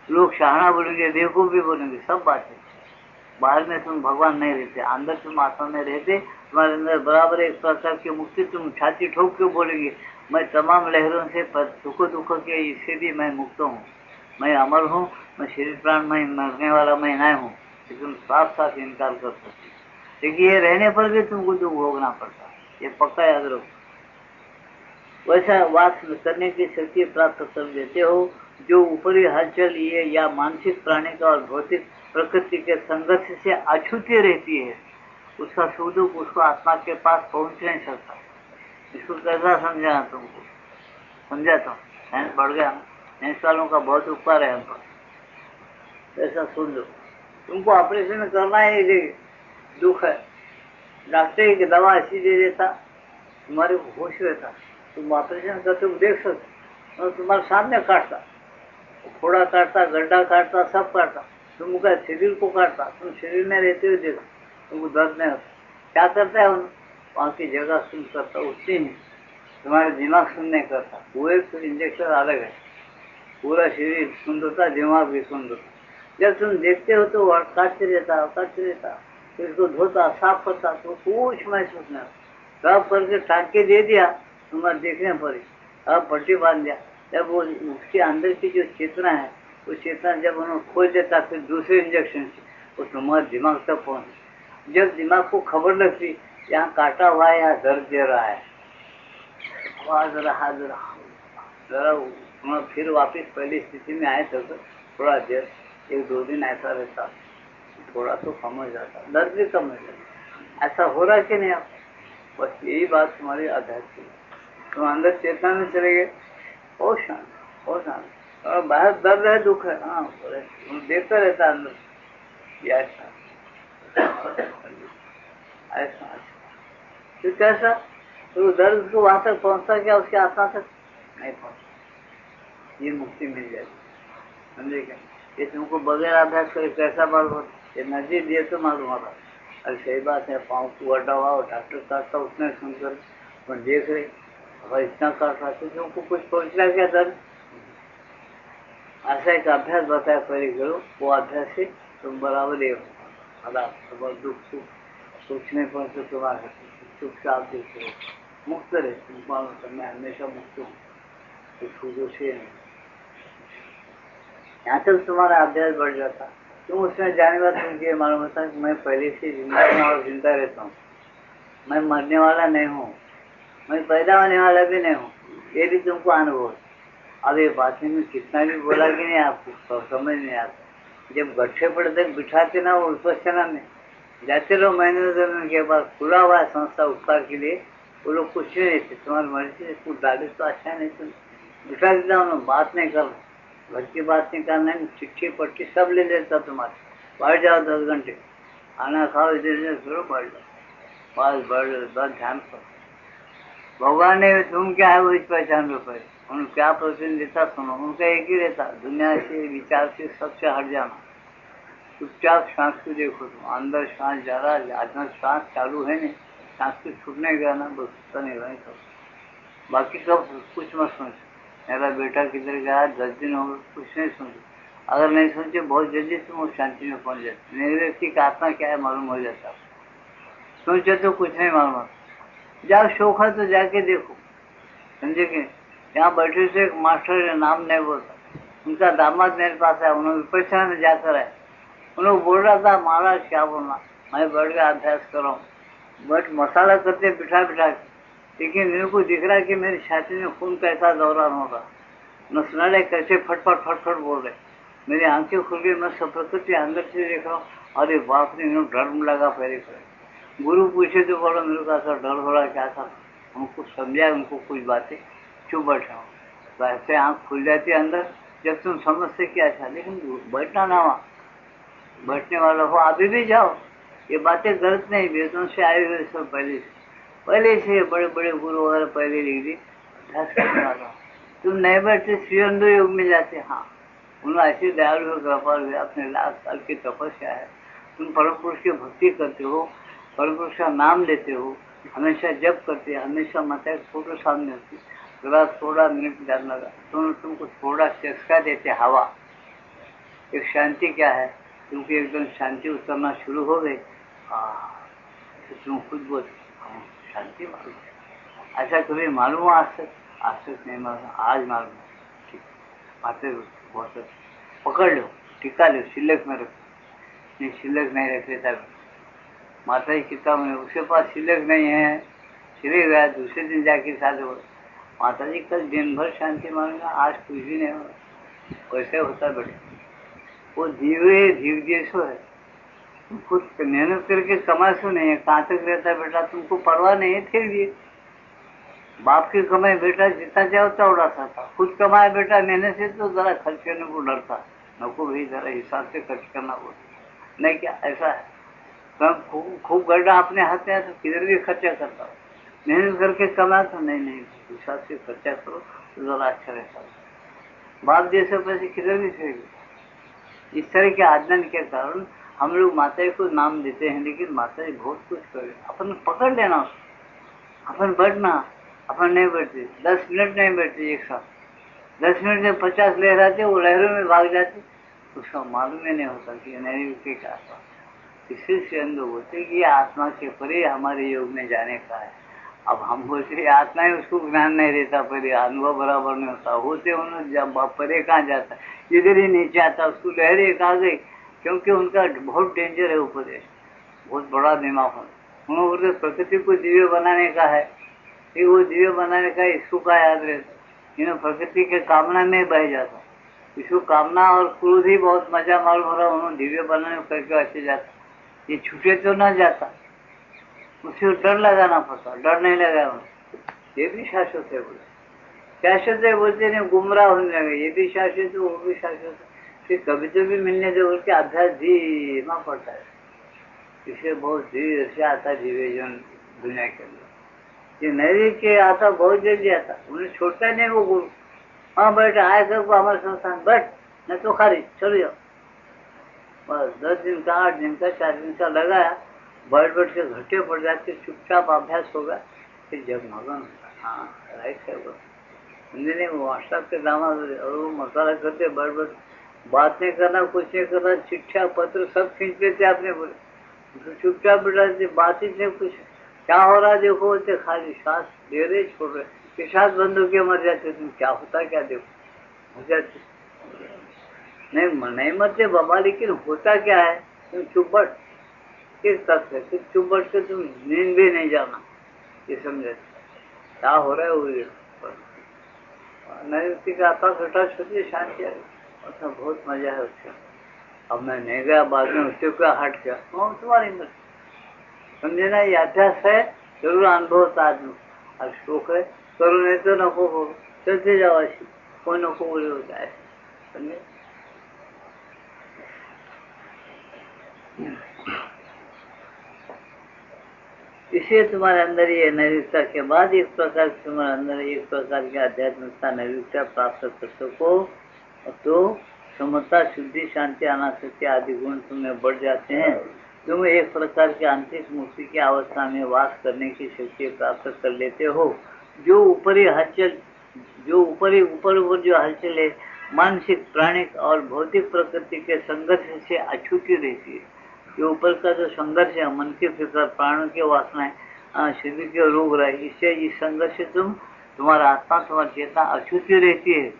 लोग शहाना बोलेंगे, बेवकूफ भी बोलेंगे, सब बातें। बाहर में तुम भगवान नहीं रहते, अंदर तुम आत्मा में रहते, तुम्हारे अंदर बराबर एक प्रकार की मुक्ति, तुम छाती ठोक के बोलेंगे मैं तमाम लहरों से दुख के इससे भी मैं मुक्त हूँ, मैं अमर हूँ, मैं शरीर प्राण में मरने वाला मैं नहीं हूँ, तुम साफ साफ इनकार कर सकते। लेकिन ये रहने पर भी तुमको दुख भोगना पड़ता है, ये पक्का याद रखो। वैसा वास करने की शक्ति प्राप्त कर देते हो जो ऊपरी हलचल ये या मानसिक प्राणी का और भौतिक प्रकृति के संघर्ष से अछूती रहती है, उसका सुख दुख उसको आत्मा के पास पहुंच नहीं सकता। इसको कैसा समझाना तुमको, समझाता हूँ, साइंस बढ़ गया ना, साइंस वालों का बहुत उपकार है हम पर। ऐसा सुन लो, तुमको ऑपरेशन करना है, दुख है, डॉक्टर की दवा ऐसी दे देता, तुम्हारे को होश रहता, तुम ऑपरेशन करते हो देख सकते, और तुम्हारे सामने काटता, फोड़ा काटता, गड्ढा काटता, सब काटता, तुमका शरीर को काटता, तुम शरीर में रहते हुए देखो, तुमको दर्द नहीं होता। क्या करता है वहाँ की जगह सुन करता उठती नहीं, तुम्हारा दिमाग सुन नहीं करता, वो एक इंजेक्शन अलग है। पूरा शरीर सुन होता, दिमाग भी सुन होता। जब तुम देखते हो तो काटते रहता, फिर इसको धोता, साफ करता, तो कुछ महसूस नहीं। साफ करके टाँके दे दिया, तुम्हारा देखने पड़ी, अब पट्टी बांध दिया। जब वो उसके अंदर की जो चेतना है, वो चेतना जब उन्होंने खोल देता, फिर दूसरे इंजेक्शन से वो तुम्हारे दिमाग तक पहुँच। जब दिमाग को खबर लगती यहाँ काटा हुआ है, यहाँ दर्द दे रहा है, जरा फिर वापस पहली स्थिति में आए तो थोड़ा देर, 1-2 दिन ऐसा रहता, थोड़ा तो कम हो जाता, दर्द भी कम हो जाता। ऐसा हो रहा कि नहीं? आप बस यही बात तुम्हारी आध्यात्मिक, तुम अंदर चेतना में चले गए, ओ शांत, ओ शांत। और बाहर दर्द है, दुख है, हाँ देखता रहता अंदर, ऐसा ऐसा फिर कैसा? तो दर्द को वहां तक पहुंचता क्या? उसके आत्मा तक नहीं पहुंचता। ये मुक्ति मिल जाती, समझे क्या? ये तुमको बगैर अभ्यास करे कैसा मालूम होता? ये नजदीक दिए तो मालूम होगा। अरे सही बात है, पाँव को वटा हुआ और डॉक्टर काटता, उसने सुनकर और देख रहे और इतना काट रहा, तो तुमको कुछ पहुंचना क्या दर्द? ऐसा एक अभ्यास बताया पहले करो, वो अभ्यास से तुम बराबर ये दुख सुख कुछ नहीं पहुंचे तुम्हारे, चुपचाप देखो, मुक्त रहे। तुम मालूम मैं हमेशा मुक्त हूँ, यहाँ तक तुम्हारा अभ्यास बढ़ जाता। तुम उसमें जाने बाद तुमको ये मालूम होता कि मैं पहले से जिंदा हूँ और जिंदा रहता हूँ, मैं मरने वाला नहीं हूँ, मैं पैदा होने वाला भी नहीं हूँ, ये भी तुमको अनुभव है। अब ये बातें में कितना भी बोला कि नहीं, आपको समझ नहीं आता। जब गड्ढे पर तक बिठाते ना, वो विपश्यना में जाते रहो, महीने के बाद खुला हुआ है संस्था उपकार के लिए, वो लोग कुछ नहीं रहते, तुम्हारी मर्जी से कुछ डाले तो अच्छा नहीं, तुम बिठा देता हूँ, बात नहीं कर, घर की बात नहीं करना, चिट्ठी पट्टी सब ले लेता तुम्हारे। बैठ जाओ 10 घंटे, खाना खाओ, इधर करो, बैठ जाओ, बस बस ध्यान करो। भगवान ने तुम क्या है वो इस पहचान लो पहले, उन क्या प्रश्न देता सुनो, उनका एक ही रहता, दुनिया से विचार से सबसे हट जाना, चुपचाप सांस को देखो। तुम अंदर सांस जा रहा है, अंदर सांस चालू है नहीं, सांस को छूटने गया ना, बस उसका नहीं रहा सब, बाकी सब कुछ मत सोचो। मेरा बेटा किधर गया, 10 दिन हो गए, कुछ नहीं सोचो। अगर नहीं सोचे बहुत जल्दी तुम उस शांति में पहुंच जाते। मेरे व्यक्ति का आत्मा क्या है मालूम हो जाता, सोचे तो कुछ नहीं मालूम। जाओ शौक है तो जाके देखो, समझे कि यहाँ बैठे से एक मास्टर है, नाम नहीं बोलता, उनका दामाद मेरे पास है, उन्होंने विपश्यना में जाकर है, उन्होंने बोल रहा था महाराज क्या बोलना, मैं बैठ गया अभ्यास कर रहा हूँ, बट मसाला करते बिठा बिठा के, लेकिन मेरे को दिख रहा है कि मेरी छाती में खून कैसा दौरान हो रहा, नसनाले कैसे फटफट फटफट बोल रहे, मेरी आंखें खुल गई, मैं सब प्रकृति अंदर से देख रहा हूँ। अरे बाप रे, इन्होंने डर लगा पहले पहले। गुरु पूछे तो बोला मेरे को ऐसा डर हो रहा, क्या था, उनको समझाया, उनको कुछ बातें, चुप बैठा हूँ। तो ऐसे आँख खुल जाती है अंदर जब तुम समझते क्या था, लेकिन बैठना ना, वहाँ बैठने वाला हो अभी भी जाओ, ये बातें गलत नहीं, वेदों से आए हुए सब पहले से बड़े बड़े गुरु वगैरह पहले लिख दी, अभ्यास करने वाला। तुम नहीं बैठते श्रीअंदो योग में जाते, हाँ उन्होंने ऐसे दयालु कृपाल अपने लाख साल की तपस्या है, तुम परम पुरुष की भक्ति करते हो, परम पुरुष का नाम लेते हो, हमेशा जप करते हो, हमेशा माता एक फोटो सामने होती, थोड़ा मिनट ध्यान लगा, तुमको थोड़ा चस्का देते हवा, एक शांति क्या है, क्योंकि एकदम शांति उतरना शुरू हो गई, तो तुम खुद बोल शांति मालूम, ऐसा कभी मालूम आज तक नहीं मालूम, आज मालूम, ठीक माते बहुत पकड़ लो, टिका लो, शिल्लक में रखो, नहीं शिल्लक नहीं रख लेता, माता जी किताब में उसके पास शिल्लक नहीं है, चले गया, दूसरे दिन जाके साथ हो, माता जी कल दिन भर शांति मांगा, आज कुछ भी नहीं होगा, वैसे होता बेटे, वो धीरे जैसो है, कुछ मेहनत करके कमा सो नहीं है, कहाँ तक रहता बेटा, तुमको परवाह नहीं है, फिर भी बाप की कमाई बेटा जितना चाहे उतना उड़ाता था, खुद कमाए बेटा मेहनत से तो जरा खर्च करने को डरता, नको भाई जरा हिसाब से खर्च करना बोल, नहीं क्या ऐसा है, खूब गड्ढा अपने हाथ में है तो किधर भी खर्चा करता, मेहनत करके कमा तो नहीं हिसाब से खर्चा करो तो जरा अच्छा रहता, बाप जैसे पैसे किधर भी सही। इस तरह के आज्ञा के कारण हम लोग माता जी को नाम देते हैं, लेकिन माता जी बहुत कुछ करे, अपन पकड़ लेना, अपन बढ़ना, अपन नहीं बैठते, 10 मिनट नहीं बैठते एक साथ। 10 मिनट में 50 लहर आते, वो लहरों में भाग जाते, उसका मालूम ही नहीं होता कि नैरुक्ति का आत्मा। इसी से अनुभव होते कि आत्मा के परे हमारे योग में जाने का है। अब हम बोलते आत्मा है, उसको ज्ञान नहीं रहता, परे अनुभव बराबर नहीं होता, होते उन्होंने परे कहाँ जाता, इधर ही नीचे आता, उसको लहर एक आ गई, क्योंकि उनका बहुत डेंजर है उपदेश, बहुत बड़ा दिमाग है। उन्होंने प्रकृति को दिव्य बनाने का है, फिर वो दिव्य बनाने का इसको का याद रहता, इन्होंने प्रकृति के कामना में बह जाता, इसको कामना और क्रोध ही बहुत मजा मालूम हो रहा, उन्होंने दिव्य बनाने करके अच्छे जाता, ये छूटे तो ना जाता, उसे डर लगाना पड़ता, डर नहीं लगा ये भी शाश्वत है बोले, शाश्वत है बोलते नहीं, गुमराह होने लगे, ये भी शाश्वत है वो भी शाश्वत है, फिर कभी तो भी मिलने दे बोल के अभ्यास धीमा पड़ता है, इसे बहुत धीरे से आता दिव्य जीवन दुनिया के अंदर। ये नैतिक के आता बहुत जल्दी आता, उन्हें छोड़ता नहीं वो गुरु, हाँ बैठ आए सबको हमारे संस्थान बैठ, न तो खारिज चलो जाओ, बस 10 दिन का 8 दिन का 4 दिन का लगाया, बैठ बैठ के घटे पड़ जाते, चुपचाप अभ्यास होगा, फिर जब मगन हाँ राइट है वो नहीं, वो व्हाट्सएप के दामाद और वो मसाला करते बैठ बैठ, बात नहीं करना, कुछ नहीं करना, चिट्ठा पत्र सब खींच लेते आपने बोले, तो चुपचाप बैठाते, बात ही नहीं, कुछ क्या हो रहा देखो बोलते, खाली सांस ले रहे छोड़ रहे, कि सांस बंद होके मर जाते, तुम क्या होता क्या देखो हो जाते, नहीं मरते बाबा, लेकिन होता क्या है, तुम चुप बैठ, किस तक है, तुम चुप बैठ के तुम नींद भी नहीं जाना, ये समझे क्या हो रहा है वो नैतिक का आपका घटा सोचिए, शांति आई, उसका बहुत मजा है उसका। अब मैं नहीं गया, बाद में उससे क्या हट गया, तुम्हारी मत समझे ना, ये अभ्यास है, जरूर अनुभव होता आदमी, और शोक है करो नहीं तो नको हो, चलते जाओ, ऐसी कोई नको बोले होता है, समझे। इसलिए तुम्हारे अंदर ये नैतिकता के बाद एक प्रकार तुम्हारे अंदर एक प्रकार की आध्यात्मिकता नैतिकता प्राप्त कर सको, तो समता शुद्धि शांति अनासक्ति आदि गुण तुम्हें बढ़ जाते हैं, तुम एक प्रकार की आंतरिक मुक्ति की अवस्था में वास करने की शक्ति प्राप्त कर लेते हो। जो ऊपरी हलचल, जो ऊपर जो हलचल है, मानसिक प्राणिक और भौतिक प्रकृति के संघर्ष से अछूती रहती है। ये ऊपर का जो संघर्ष है, मन की फिक्र, प्राणों की वासनाएं, शरीर के रोग रहे, इससे इस संघर्ष से तुम्हारा आत्मा, तुम्हारी चेतना अछूती रहती है,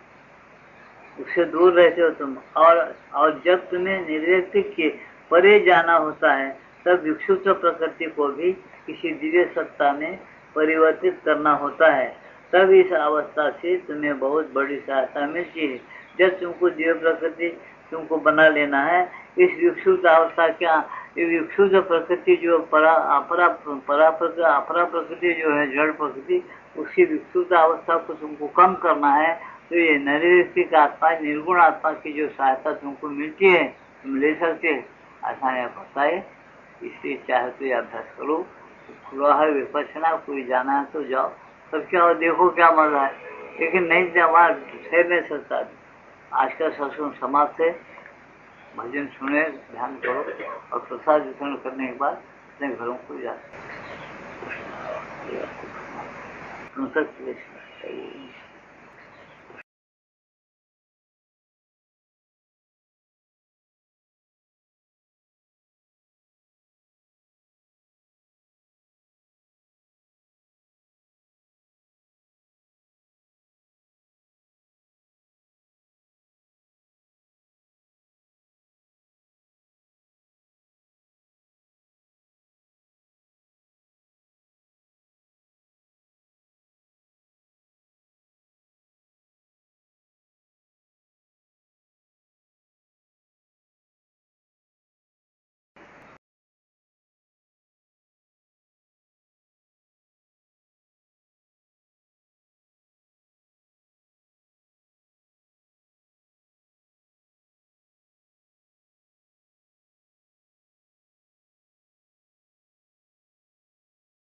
उससे दूर रहते हो तुम। और जब तुम्हें निर्व्यक्ति के परे जाना होता है, तब विक्षुब्ध प्रकृति को भी किसी दिव्य सत्ता में परिवर्तित करना होता है, तब इस अवस्था से तुम्हें बहुत बड़ी सहायता मिलती है। जब तुमको दिव्य प्रकृति तुमको बना लेना है, इस विक्षुब्ध अवस्था क्या, ये विक्षुब्ध प्रकृति जो अपरा प्रकृति जो है, जड़ प्रकृति, उसकी विक्षुब्ध अवस्था को तुमको कम करना है, तो ये नैतिक आत्मा, निर्गुण आत्मा की जो सहायता तुमको मिलती है, तुम ले सकते, ऐसा नहीं पता है। इसलिए चाहे तो ये अभ्यास करो, खुला है विपස්සना, कोई जाना है तो जाओ, सब क्या हो देखो क्या मजा है, लेकिन नहीं वहाँ ठहर नहीं सकता। आज का सत्संग समाप्त है, भजन सुने, ध्यान करो, और प्रसाद वितरण करने के बाद अपने घरों को जा सकते।